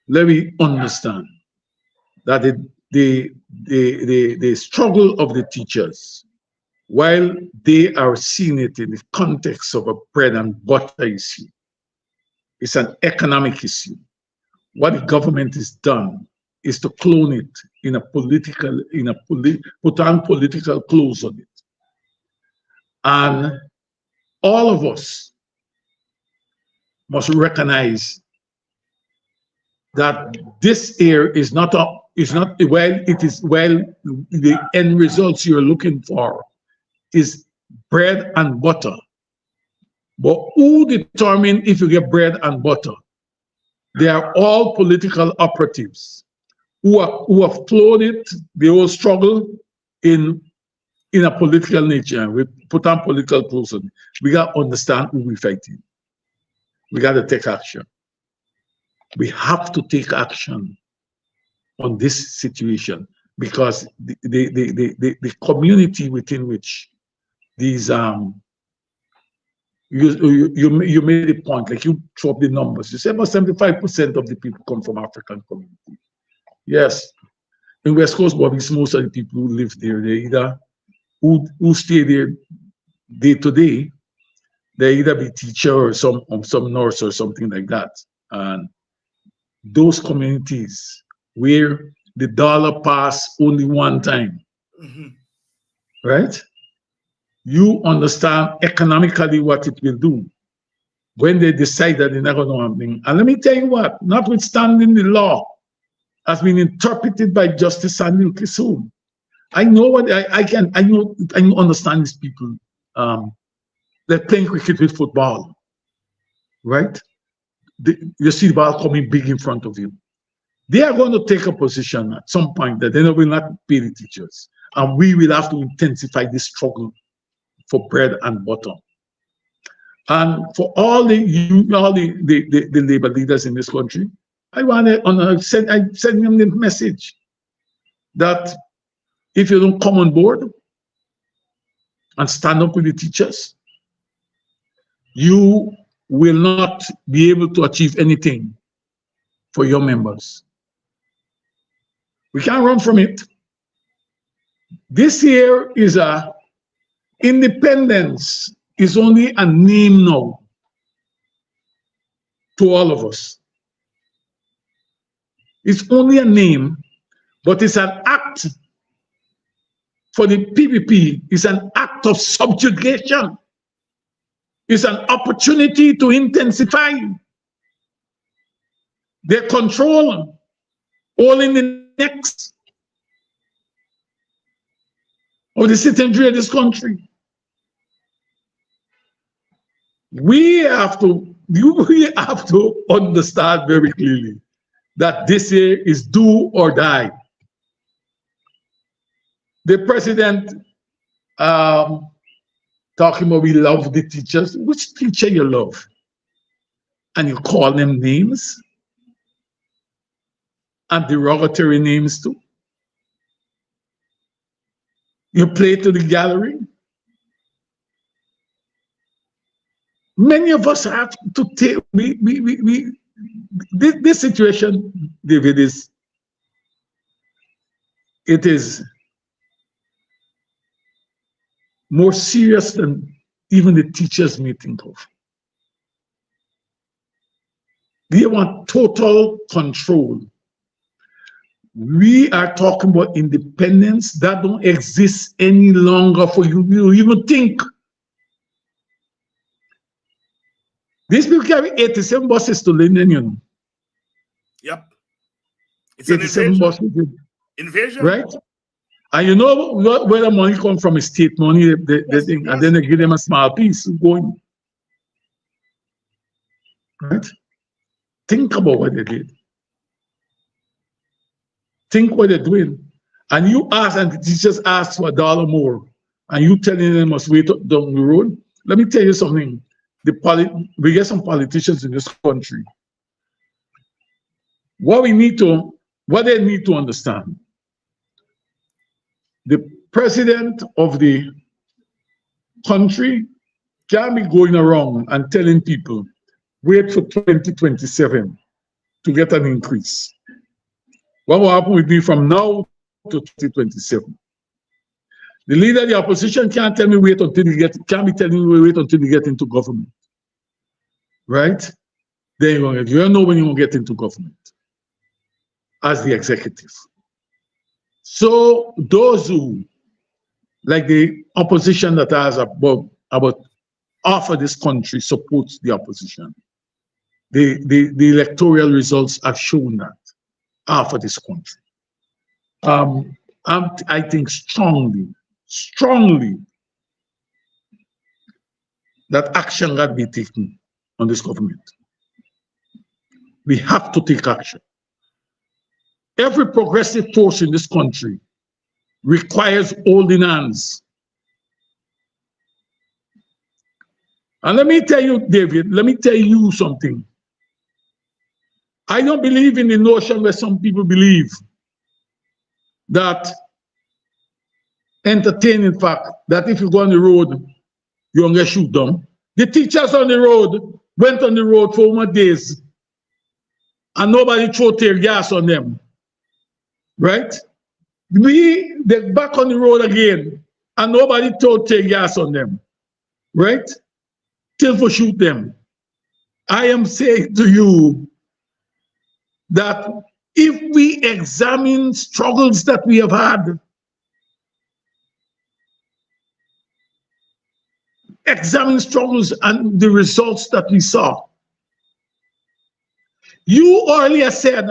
let me understand that the struggle of the teachers, while they are seeing it in the context of a bread and butter issue, it's an economic issue. What the government has done is to clone it in put on political clothes on it. And all of us must recognize that this here is not the end results you're looking for is bread and butter. But who determines if you get bread and butter? They are all political operatives who have floated the whole struggle in a political nature. We put on political clothes on. We got to understand who we're fighting. We got to take action. We have to take action on this situation, because the community within which these you made a point, like you threw up the numbers. You said about 75% of the people come from African community. Yes, in West Coast Bobbies, most of the people who live there, they either who stay there day to day, they either be teacher or some nurse or something like that. And those communities where the dollar pass only one time, right? You understand economically what it will do when they decide that they're not going to do anything. And let me tell you what, notwithstanding the law has been interpreted by Justice Samuel Kissoon, I know what I understand these people like playing cricket with football, right? You see the ball coming big in front of you. They are going to take a position at some point that they will not pay the teachers. And we will have to intensify this struggle for bread and butter. And for all the labor leaders in this country, I want to send them the message that if you don't come on board and stand up with the teachers, you will not be able to achieve anything for your members. We can't run from it. This year is independence is only a name now to all of us. It's only a name, but it's an act for the PPP. It's an act of subjugation. It's an opportunity to intensify their control all in the necks of the citizenry of this country. We have to understand very clearly that this year is do or die. The president talking about we love the teachers. Which teacher you love? And you call them names and derogatory names too. You play to the gallery. Many of us have to take, this situation, David, it is more serious than even the teachers may think of. They want total control. We are talking about independence that don't exist any longer for you to even think. These people carry 87 buses to Linden, you know. Yep. It's an 87 buses. Invasion. Right? And you know where the money comes from is state money, the thing, and then they give them a small piece going. Right? Think about what they did. Think what they're doing. And you ask, and the teachers ask for $1 more, and you telling them must wait down the road. Let me tell you something. We get some politicians in this country. What they need to understand, the president of the country can't be going around and telling people, wait for 2027 to get an increase. What will happen with me from now to 2027? The leader of the opposition can't tell me can't be telling me wait until you get into government. Right? Then you don't know when you're going to get into government as the executive. So those who, like the opposition that has about half of this country supports the opposition. The electoral results have shown that half of this country. I think strongly that action got to be taken on this government. We have to take action. Every progressive force in this country requires holding hands. And let me tell you, David, let me tell you something. I don't believe in the notion where some people believe that entertaining fact that if you go on the road, you're going to shoot them. The teachers on the road went on the road for more days and nobody threw tear gas on them. Right? They're back on the road again and nobody threw tear gas on them. Right? Till for shoot them. I am saying to you that if we examine struggles that we have had, examine struggles and the results that we saw. You earlier said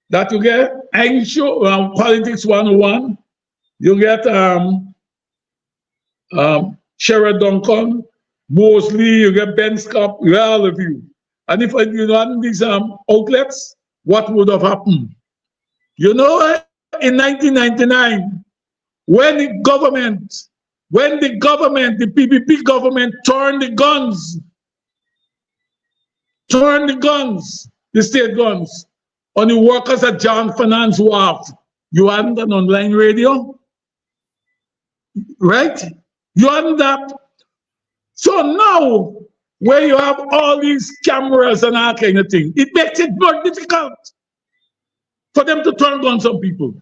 that you get politics 101, you get Sherrod Duncan, Mosley, you get Ben Scott, you get all of you. And if you hadn't these outlets, what would have happened? You know, in 1999, when the government, the PPP government turned the state guns on the workers at John Finance Wharf, you hadn't an online radio, right? You hadn't that. So now, where you have all these cameras and all kind of thing, it makes it more difficult for them to turn guns on people.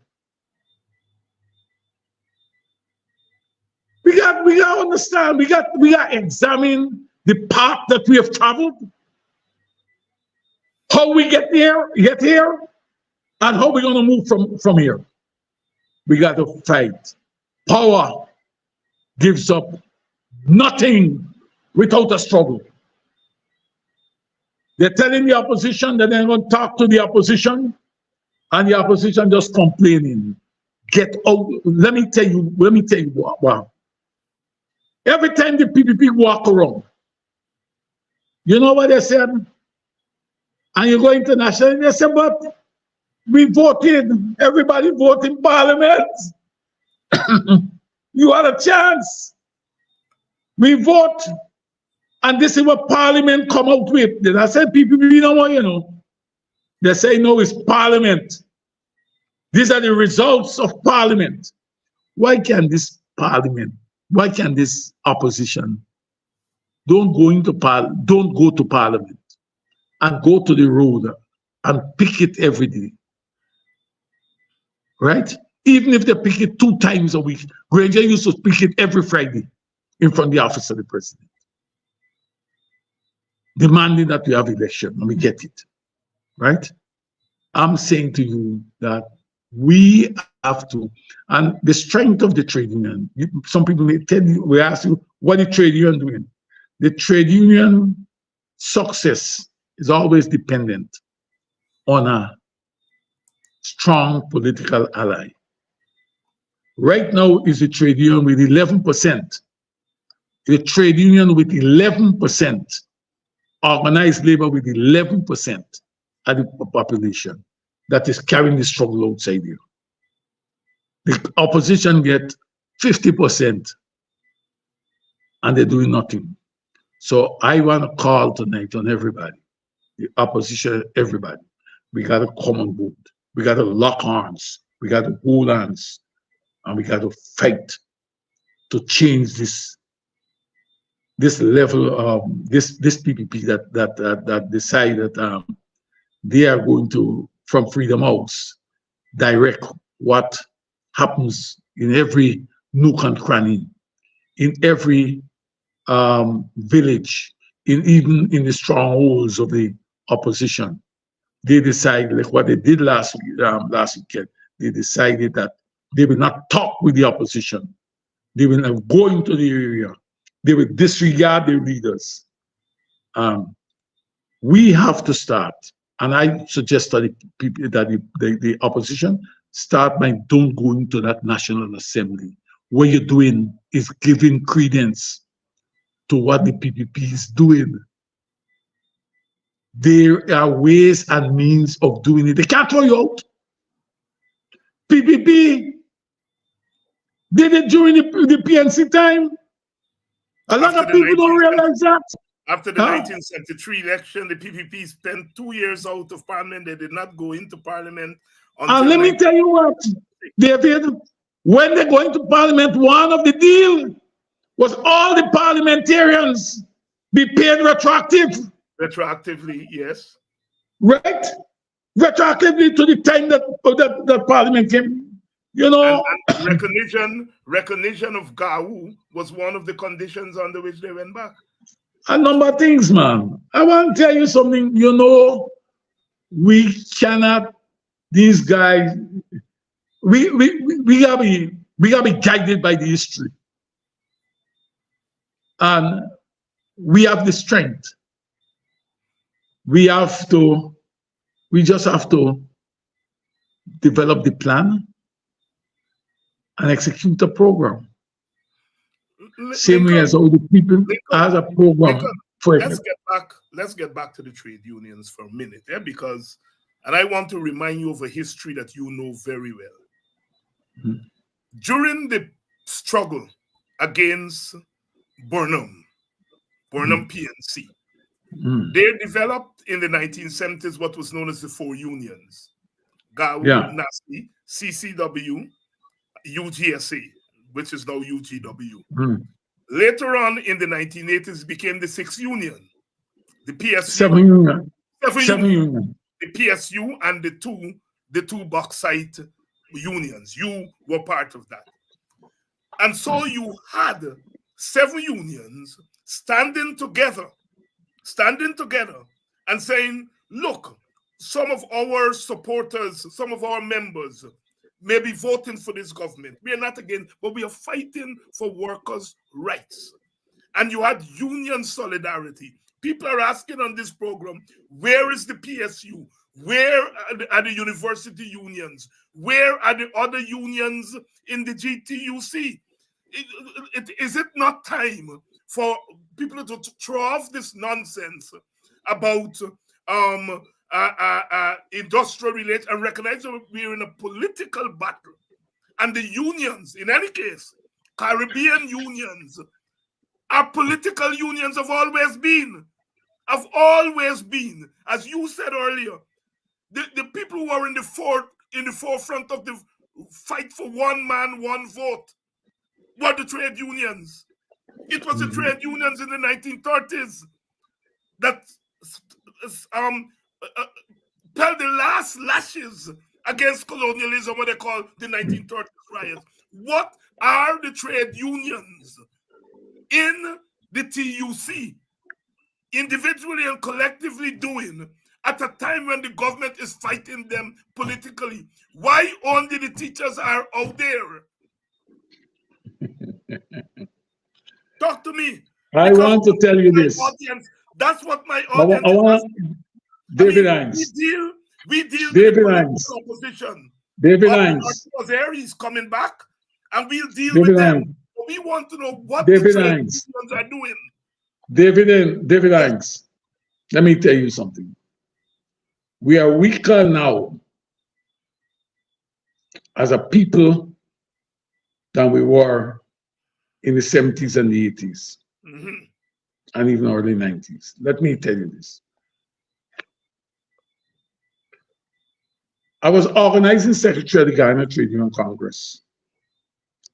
We got to understand, we got to examine the path that we have traveled, how we get here, and how we're going to move from here. We got to fight. Power gives up nothing without a struggle. They're telling the opposition that they're going to talk to the opposition, and the opposition just complaining. Get out. Let me tell you wow. Every time the PPP walk around, you know what they said? And you go international, they said, but we voted, everybody voted in parliament. You had a chance. We vote, and this is what parliament come out with. Then I said, PPP, you know what, you know? They say, no, it's parliament. These are the results of parliament. Why can this parliament, why can this opposition don't go to parliament and go to the road and pick it every day, right? Even if they pick it 2 times a week, Granger used to pick it every Friday in front of the office of the president, demanding that we have election and we get it, right? I'm saying to you that we have to, and the strength of the trade union, some people may tell you, we ask you, what the trade union doing? The trade union success is always dependent on a strong political ally. Right now is the trade union with 11%. The trade union with 11%, organized labor with 11% of the population that is carrying the struggle outside here. The opposition get 50% and they're doing nothing. So I want to call tonight on everybody, the opposition, everybody. We got to come on board. We got to lock arms. We got to hold hands, and we got to fight to change this level of this PPP that decide that they are going to, from Freedom House, direct what happens in every nook and cranny, in every village, even in the strongholds of the opposition. They decide, like what they did last weekend, they decided that they will not talk with the opposition. They will not go into the area. They will disregard their leaders. We have to start, and I suggest that the opposition start by don't go into that National Assembly. What you're doing is giving credence to what the PPP is doing. There are ways and means of doing it. They can't throw you out. PPP did it during the PNC time. A lot of people don't realize that. After the 1973 election, the PPP spent 2 years out of parliament. They did not go into parliament. And let me tell you what, David, when they go into parliament, one of the deal was all the parliamentarians be paid retroactive. Retroactively, yes. Right? Retroactively to the time that parliament came. You know, and recognition of GAU was one of the conditions under which they went back. A number of things, man. I want to tell you something. You know, we cannot. These guys, we gotta be guided by the history, and we have the strength. We just have to develop the plan and execute the program. Same way Lincoln, as all the people as a program Lincoln, for let's it. get back to the trade unions for a minute, yeah, because, and I want to remind you of a history that you know very well. Mhm. During the struggle against Burnham PNC, they developed in the 1970s what was known as the four unions: GAU, Yeah. NASI, CCW, UGSA, which is now UGW. Mm. Later on in the 1980s, became the sixth union, the PSU. Seven union. Seven Union. unions, the PSU and the two bauxite unions. You were part of that. And so you had seven unions standing together and saying, look, some of our supporters, some of our members may be voting for this government. We are not against, but we are fighting for workers' rights. And you had union solidarity. People are asking on this program, where is the PSU? Where are the university unions? Where are the other unions in the GTUC? Is it not time for people to throw off this nonsense about industrial relations and recognize that we're in a political battle? And the unions, in any case, Caribbean unions, our political unions have always been. As you said earlier, the people who are in the forefront of the fight for one man, one vote were the trade unions. It was the trade unions in the 1930s that held the last lashes against colonialism, what they call the 1930s riots. What are the trade unions in the TUC individually and collectively doing at a time when the government is fighting them politically? Why only the teachers are out there? Talk to me. I want to tell you this. Audience, that's what my audience David Hines. We deal David with Hines. the opposition. David Hines. Was there, he's coming back, and we'll deal David with them. Hines. We want to know what David the trade Hines. unions are doing. David Hines. Let me tell you something. We are weaker now as a people than we were in the 70s and the 80s, and even early 90s. Let me tell you this. I was organizing secretary of the Ghana Trade Union Congress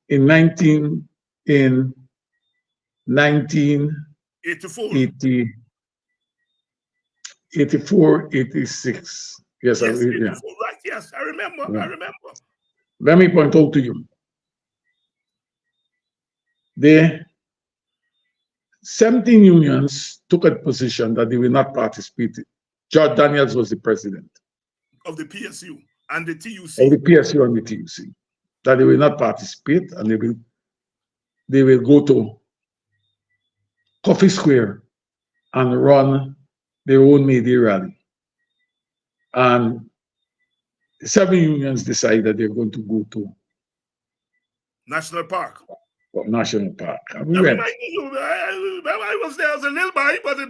in 1984, 86. Yes, Yes, 84, yeah. right, yes, I remember. Yeah. I remember. Let me point out to you. The 17 unions took a position that they will not participate. George Daniels was the president of the PSU and the TUC. Of the PSU and the TUC. That they will not participate, and they will go to Coffee Square and run their own media rally. And the 7 unions decided that they're going to go to National Park. National Park. And we I went. I was there as a little boy, but I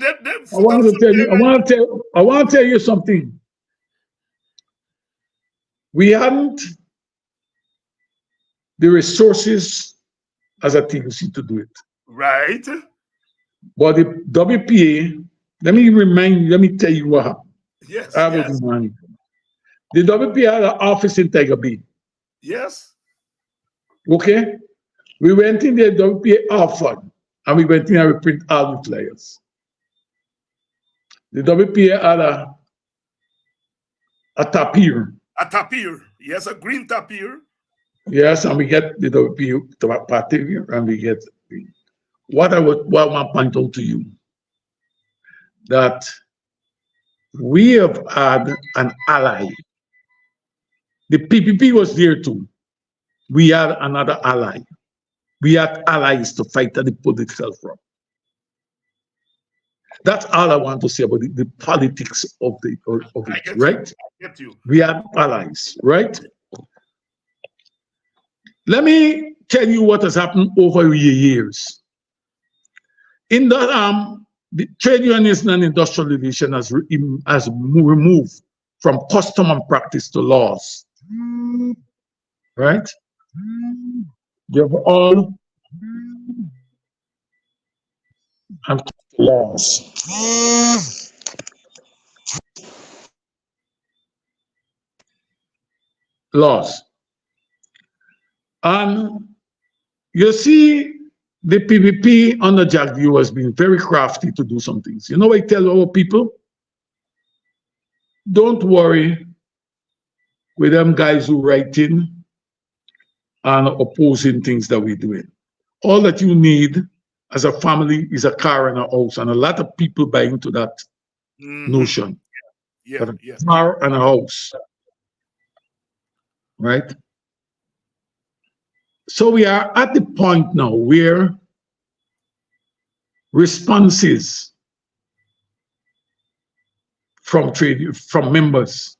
want to tell you something. We hadn't the resources as a TUC to do it. Right. But the WPA, let me tell you what happened. Yes. The WPA had an office in Tiger Bay. Yes. Okay? We went in the WPA offered, and we went in and we print all the flyers. The WPA had a tapir. A tapir. Yes, a green tapir. Yes, and we get the WPA party, and we get what I want to point out to you, that we have had an ally. The PPP was there too. We had another ally. We had allies to fight at the political front. That's all I want to say about the politics of it, right? I get you. We had allies, right? Let me tell you what has happened over the years. In the trade unions and industrial division has removed from custom and practice to laws, right? You have all and laws. Laws. And you see, the PPP under Jack View has been very crafty to do some things. You know, I tell our people, don't worry with them guys who write in and opposing things that we're doing. All that you need as a family is a car and a house, and a lot of people buy into that notion. Yeah. A car and a house, right? So we are at the point now where responses from members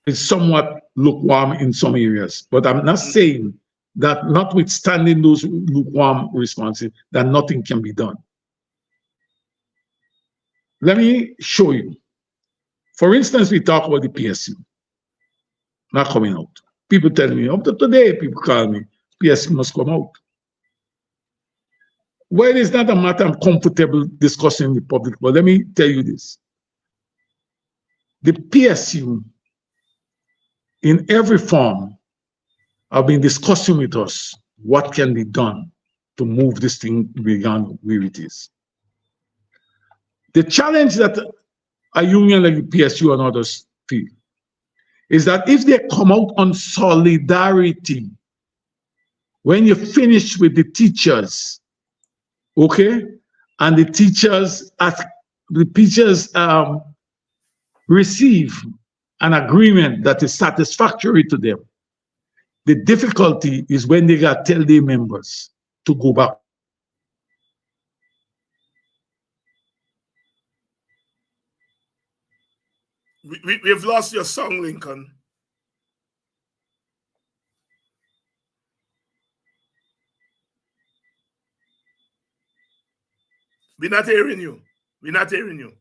is somewhat lukewarm in some areas. But I'm not saying that notwithstanding those lukewarm responses, that nothing can be done. Let me show you. For instance, we talk about the PSU not coming out. People tell me, up to today, people call me, PSU must come out. Well, it's not a matter I'm comfortable discussing in the public, but let me tell you this. The PSU, in every form, have been discussing with us what can be done to move this thing beyond where it is. The challenge that a union like the PSU and others feel is that if they come out on solidarity, when you finish with the teachers, okay, and the teachers receive an agreement that is satisfactory to them, the difficulty is when they got to tell their members to go back. We've lost your song, Lincoln. We're not hearing you. We're not hearing you.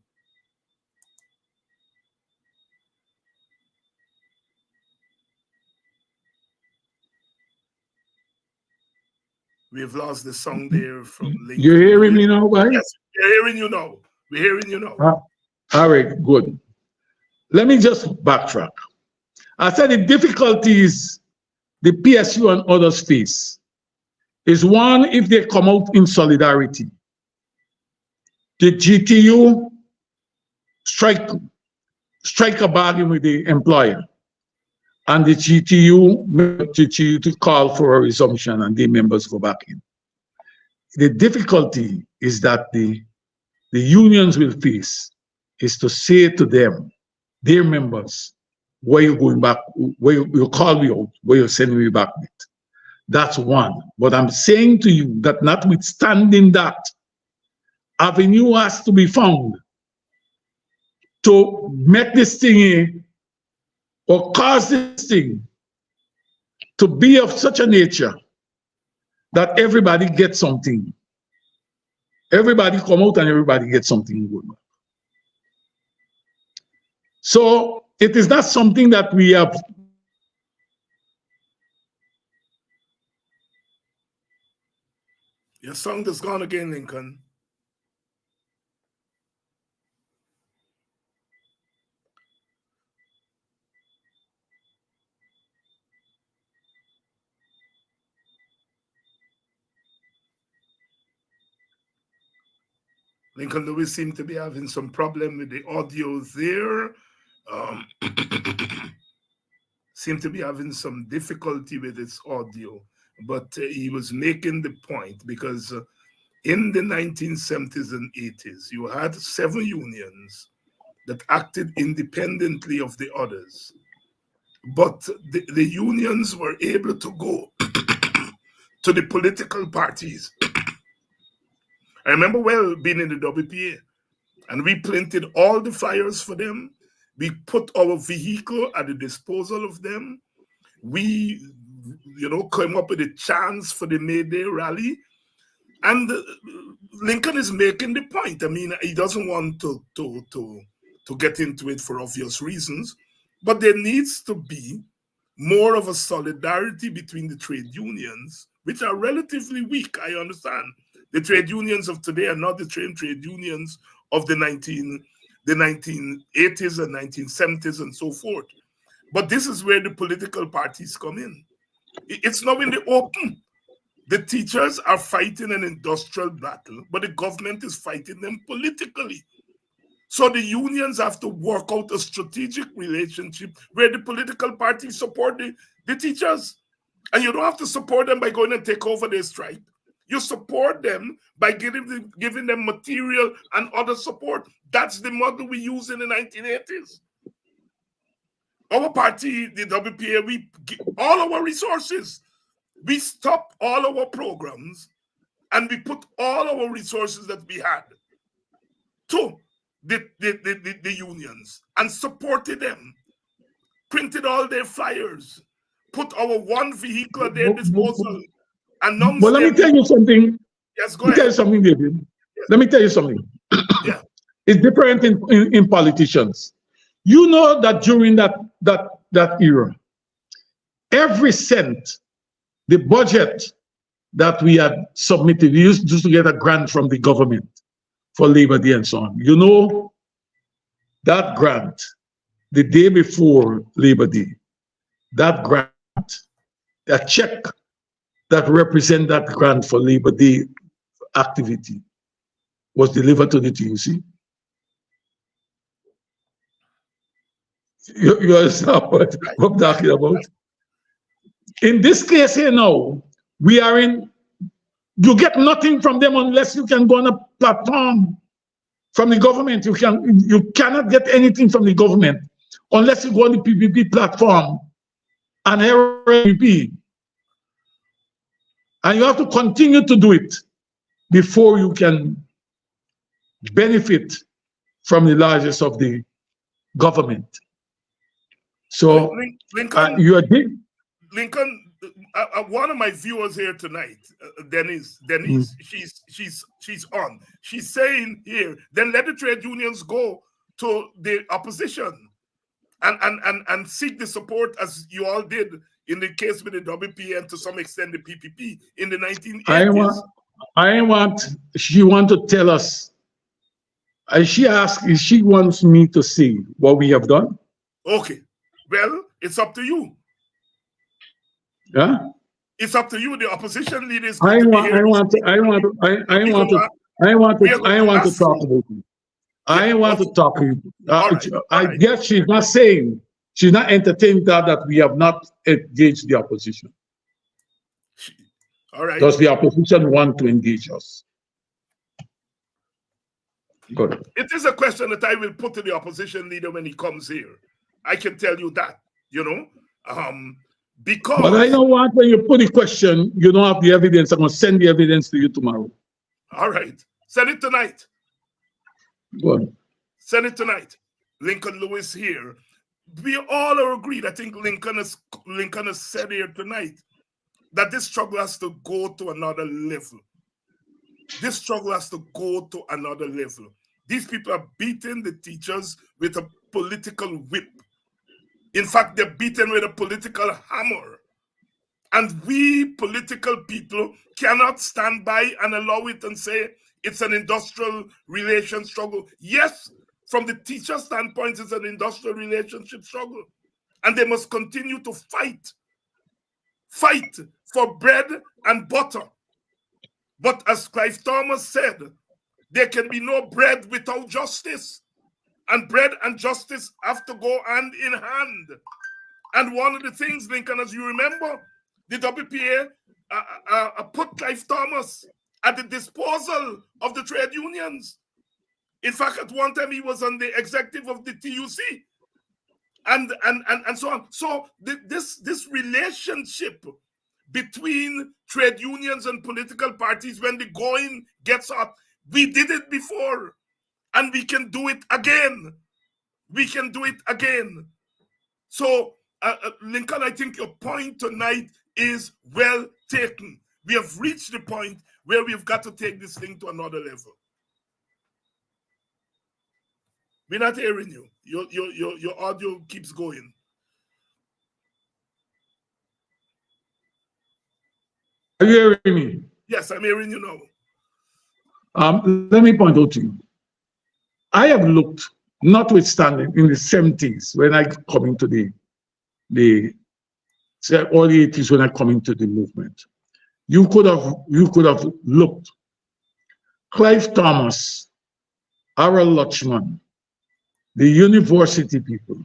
We've lost the song there from Lincoln. You're hearing me now, right? Yes, we're hearing you now. We're hearing you now. All right, good. Let me just backtrack. I said the difficulties the PSU and others face is one, if they come out in solidarity. The GTU strike a bargain with the employer, and the GTU to call for a resumption, and the members go back in. The difficulty is that the unions will face is to say to them, their members, where you going back, where you call me out, where you're sending me back with. That's one. But I'm saying to you that notwithstanding that, avenue has to be found to make this thing or cause this thing to be of such a nature that everybody gets something. Everybody come out and everybody gets something good. So it is not something that we have. Your song is gone again, Lincoln. Lincoln Lewis seem to be having some problem with the audio there. Seem to be having some difficulty with its audio, but he was making the point because in the 1970s and 80s, you had 7 unions that acted independently of the others, but the unions were able to go to the political parties. I remember well being in the WPA, and we printed all the flyers for them. We put our vehicle at the disposal of them. We, came up with a chance for the May Day rally. And Lincoln is making the point. I mean, he doesn't want to get into it for obvious reasons, but there needs to be more of a solidarity between the trade unions, which are relatively weak. I understand. The trade unions of today are not the same trade unions of the 1980s and 1970s and so forth. But this is where the political parties come in. It's now in the open. The teachers are fighting an industrial battle, but the government is fighting them politically. So the unions have to work out a strategic relationship where the political parties support the teachers. And you don't have to support them by going and take over their strike. You support them by giving them material and other support. That's the model we used in the 1980s. Our party, the WPA, we give all our resources. We stopped all our programs and we put all our resources that we had to the unions and supported them, printed all their flyers, put our one vehicle at their disposal, announced. Well, let me tell you something. Yes, go ahead. Tell you something, David. Yes. Let me tell you something. Yeah. It's different in politicians. You know that during that era, every cent, the budget that we had submitted, we used to get a grant from the government for Labor Day and so on. You know, that grant, the day before Labor Day, that grant, that check that represent that grant for Labor Day activity was delivered to the TUC. You understand what I'm talking about? In this case here now, we are in, you get nothing from them unless you can go on a platform from the government. You cannot get anything from the government unless you go on the PPP platform and PPP. And you have to continue to do it before you can benefit from the largest of the government. So Lincoln, you agree? Lincoln, one of my viewers here tonight, Denise, she's on. She's saying here, then let the trade unions go to the opposition and seek the support as you all did in the case with the WP and to some extent the PPP in the 1980s. She wants to tell us, she asked if she wants me to see what we have done. Okay, well, it's up to you. Yeah, it's up to you. The opposition leaders. I want to talk about it. I want to talk to you. I guess she's not saying, she's not entertaining that we have not engaged the opposition. All right. Does the opposition want to engage us? Good. It is a question that I will put to the opposition leader when he comes here. I can tell you that, because. But I don't want, when you put the question, you don't have the evidence. I'm going to send the evidence to you tomorrow. All right. Send it tonight. Good. Send it tonight. Lincoln Lewis here. We all are agreed. I think Lincoln has said here tonight that this struggle has to go to another level. This struggle has to go to another level. These people are beating the teachers with a political whip. In fact, they're beaten with a political hammer. And we political people cannot stand by and allow it and say it's an industrial relation struggle. Yes, from the teacher standpoint, it's an industrial relationship struggle. And they must continue to fight. Fight for bread and butter. But as Clive Thomas said, there can be no bread without justice. And bread and justice have to go hand in hand. And one of the things, Lincoln, as you remember, the WPA put Clive Thomas at the disposal of the trade unions. In fact, at one time he was on the executive of the TUC, and so on. So this relationship between trade unions and political parties, when the going gets hot, we did it before, and we can do it again. We can do it again. So, Lincoln, I think your point tonight is well taken. We have reached the point where we've got to take this thing to another level. We're not hearing you. Your audio keeps going. Are you hearing me? Yes, I'm hearing you now. Let me point out to you. I have looked, notwithstanding, in the 70s when I come into the early 80s when I come into the movement. You could have looked. Clive Thomas, Harold Lutchman, the university people,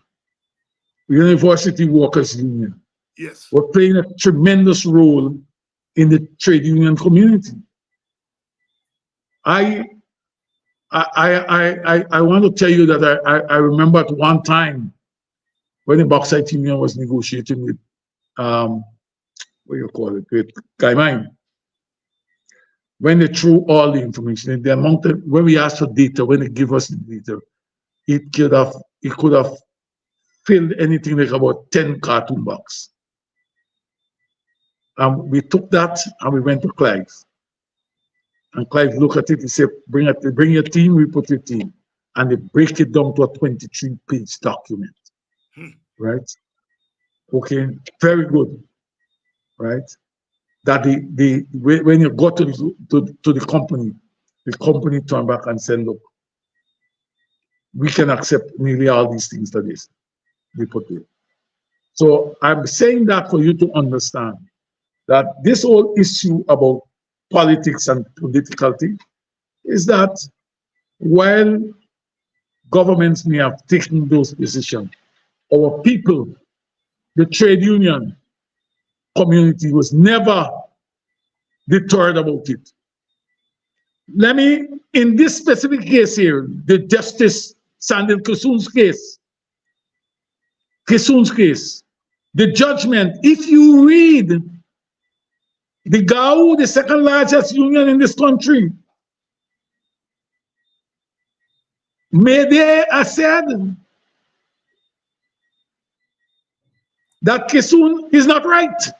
the University Workers Union, yes, were playing a tremendous role in the trade union community. I want to tell you that I remember at one time when the Bauxite Union was negotiating with what do you call it, with Guymine, when they threw all the information, the amount of, when we asked for data, when they give us the data, it could have filled anything like about 10 cartoon boxes. We took that and we went to Clive. And Clive looked at it, he said, bring your team, we put your team. And they break it down to a 23-page document. Right? Okay, very good. Right? That when you got to the company turned back and said, look, we can accept nearly all these things that we put there. So I'm saying that for you to understand that this whole issue about politics and politicality is that while governments may have taken those positions, our people, the trade union community, was never deterred about it. Let me, in this specific case here, the Justice Sandil Kissoon's case, the judgment, if you read the GAU, the second largest union in this country, may they have said that Kissoon is not right.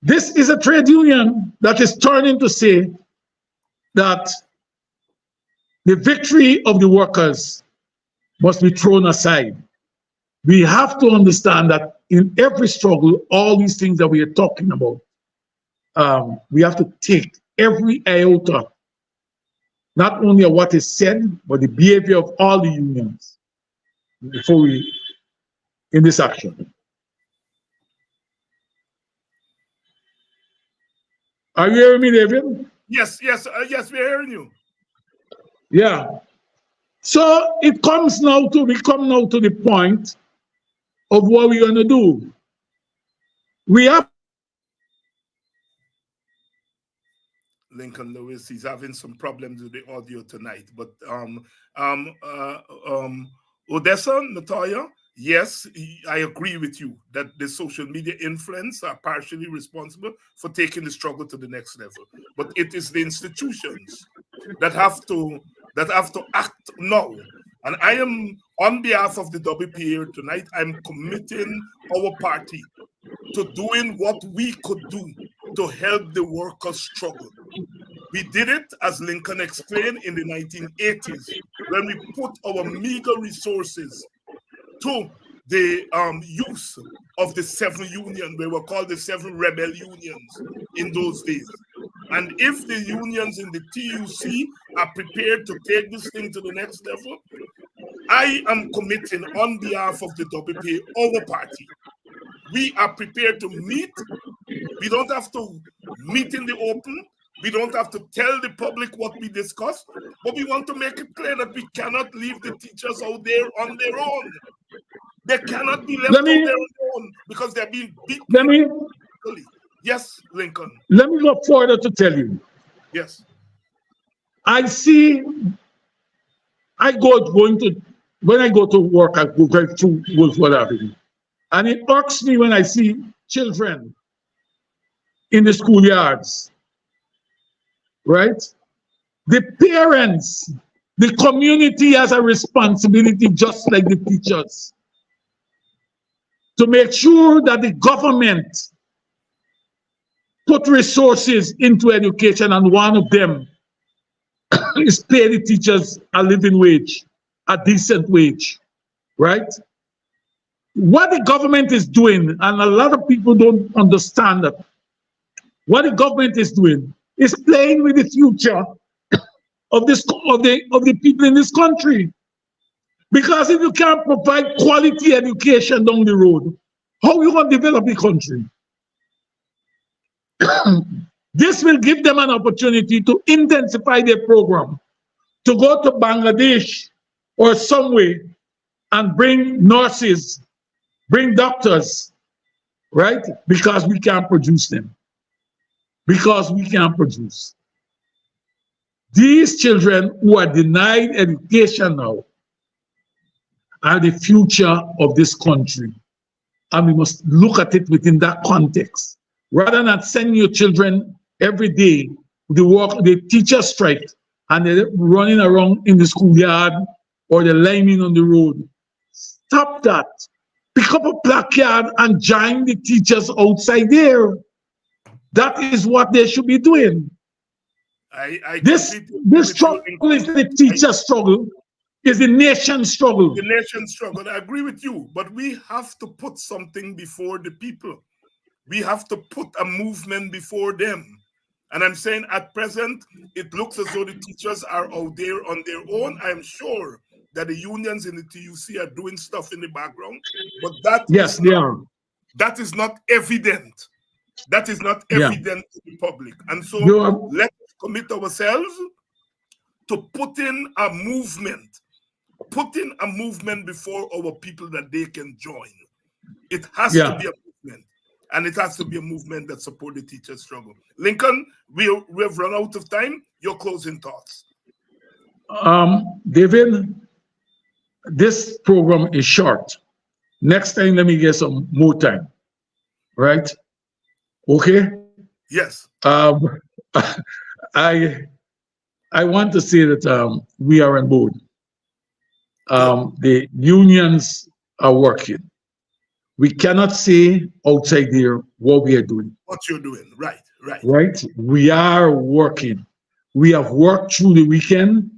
This is a trade union that is turning to say that the victory of the workers must be thrown aside. We have to understand that in every struggle, all these things that we are talking about, we have to take every iota, not only of what is said, but the behavior of all the unions before we, in this action. Are you hearing me, David? Yes, we're hearing you. Yeah. So it comes now to, we come now to the point of what we're going to do. We have Lincoln Lewis, he's having some problems with the audio tonight, but Odessa, Natalia, yes, I agree with you that the social media influence are partially responsible for taking the struggle to the next level. But it is the institutions that have to act now. And I am, on behalf of the WPA tonight, I'm committing our party to doing what we could do to help the workers struggle. We did it, as Lincoln explained, in the 1980s, when we put our meager resources to the use of the 7 unions. They were called the 7 rebel unions in those days. And if the unions in the TUC are prepared to take this thing to the next level, I am committing on behalf of the WPA, our party. We are prepared to meet. We don't have to meet in the open. We don't have to tell the public what we discuss, but we want to make it clear that we cannot leave the teachers out there on their own. They cannot be left out there on their own because they're being beaten. Yes, Lincoln. Let me go further to tell you. Yes. When I go to work, I go right through Wolfwood Avenue. And it irks me when I see children in the schoolyards, right? The parents, the community has a responsibility, just like the teachers, to make sure that the government put resources into education, and one of them is pay the teachers a living wage, a decent wage, right? What the government is doing, and a lot of people don't understand that, what the government is doing is playing with the future of the people in this country. Because if you can't provide quality education down the road, how are you going to develop the country? This will give them an opportunity to intensify their program, to go to Bangladesh or somewhere and bring nurses, bring doctors, right? Because we can't produce them. Because we can't produce. These children who are denied education now are the future of this country. And we must look at it within that context. Rather than sending your children every day, the teacher strike, and they're running around in the schoolyard or they're liming on the road. Stop that. Pick up a placard and join the teachers outside there. That is what they should be doing. This struggle is the teacher struggle, is the nation's struggle. The nation's struggle. I agree with you, but we have to put something before the people. We have to put a movement before them. And I'm saying at present, it looks as though the teachers are out there on their own. I'm sure that the unions in the TUC are doing stuff in the background, but that is not evident. That is not evident to the public. And so let's commit ourselves to putting a movement before our people that they can join. It has to be a movement, and it has to be a movement that supports the teacher struggle. Lincoln, we have run out of time. Your closing thoughts. David, this program is short. Next time, let me get some more time. Right? Okay? Yes. I want to say that we are on board. The unions are working. We cannot say outside there what we are doing. What you're doing, right. Right? We are working. We have worked through the weekend,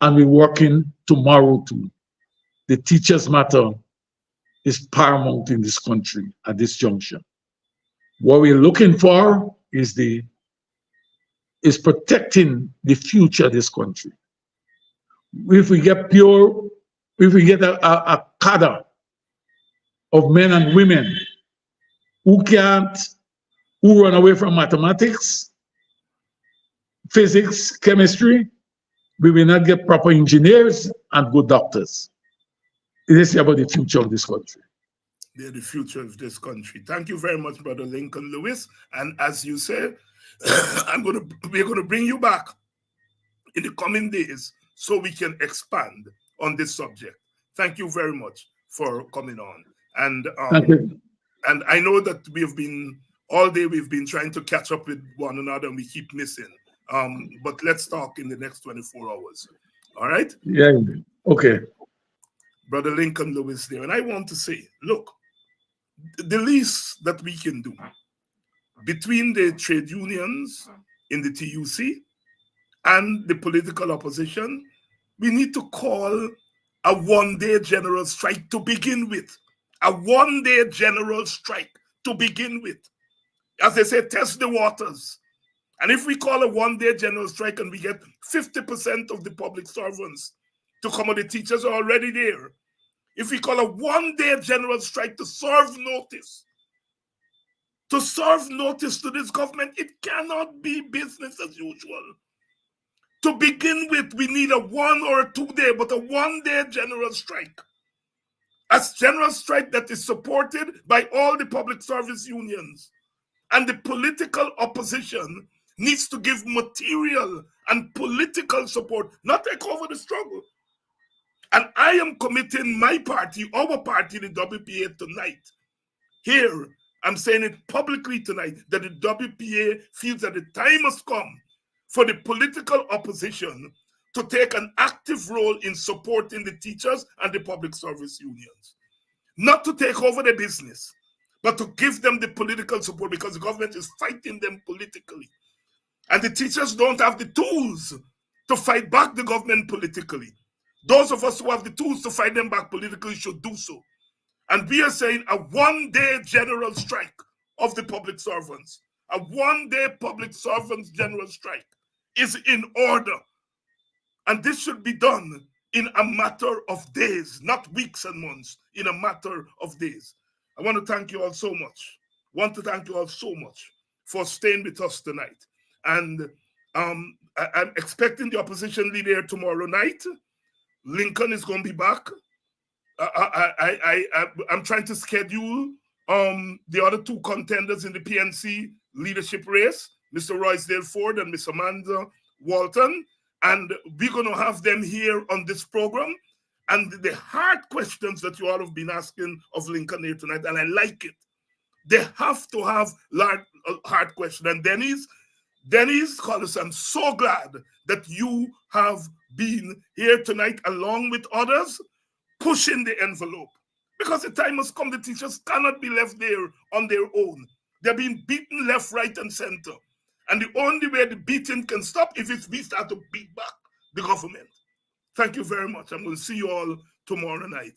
and we're working tomorrow too. The teachers' matter is paramount in this country at this juncture. What we're looking for is protecting the future of this country. If we get a cadre of men and women who run away from mathematics, physics, chemistry, we will not get proper engineers and good doctors. It is about the future of this country. They're the future of this country. Thank you very much, Brother Lincoln Lewis. And as you said, we're going to bring you back in the coming days so we can expand on this subject. Thank you very much for coming on. And thank you. And I know that all day we've been trying to catch up with one another and we keep missing. But let's talk in the next 24 hours. All right? Yeah. Okay. Brother Lincoln Lewis there. And I want to say, look, the least that we can do between the trade unions in the TUC and the political opposition, we need to call a one-day general strike to begin with. A one-day general strike to begin with. As they say, test the waters. And if we call a one-day general strike and we get 50% of the public servants to come, the teachers are already there. If we call a one-day general strike to serve notice to this government, it cannot be business as usual. To begin with, we need a 1 or a 2 day, but a one-day general strike. A general strike that is supported by all the public service unions. And the political opposition needs to give material and political support, not take over the struggle. And I am committing my party, our party, the WPA tonight. Here, I'm saying it publicly tonight, that the WPA feels that the time has come for the political opposition to take an active role in supporting the teachers and the public service unions. Not to take over the business, but to give them the political support, because the government is fighting them politically. And the teachers don't have the tools to fight back the government politically. Those of us who have the tools to fight them back politically should do so. And we are saying a one-day general strike of the public servants, a one-day public servants general strike is in order. And this should be done in a matter of days, not weeks and months, in a matter of days. I want to thank you all so much. For staying with us tonight. And I'm expecting the opposition leader tomorrow night. Lincoln is going to be back. I'm trying to schedule the other two contenders in the PNC leadership race, Mr. Roysdale Ford and Miss Amanda Walton. And we're going to have them here on this program. And the hard questions that you all have been asking of Lincoln here tonight, and I like it. They have to have hard questions. And Denise Collis, I'm so glad that you have been here tonight along with others, pushing the envelope. Because the time has come, the teachers cannot be left there on their own. They're being beaten left, right, and center. And the only way the beating can stop is if we start to beat back the government. Thank you very much. I'm going to see you all tomorrow night.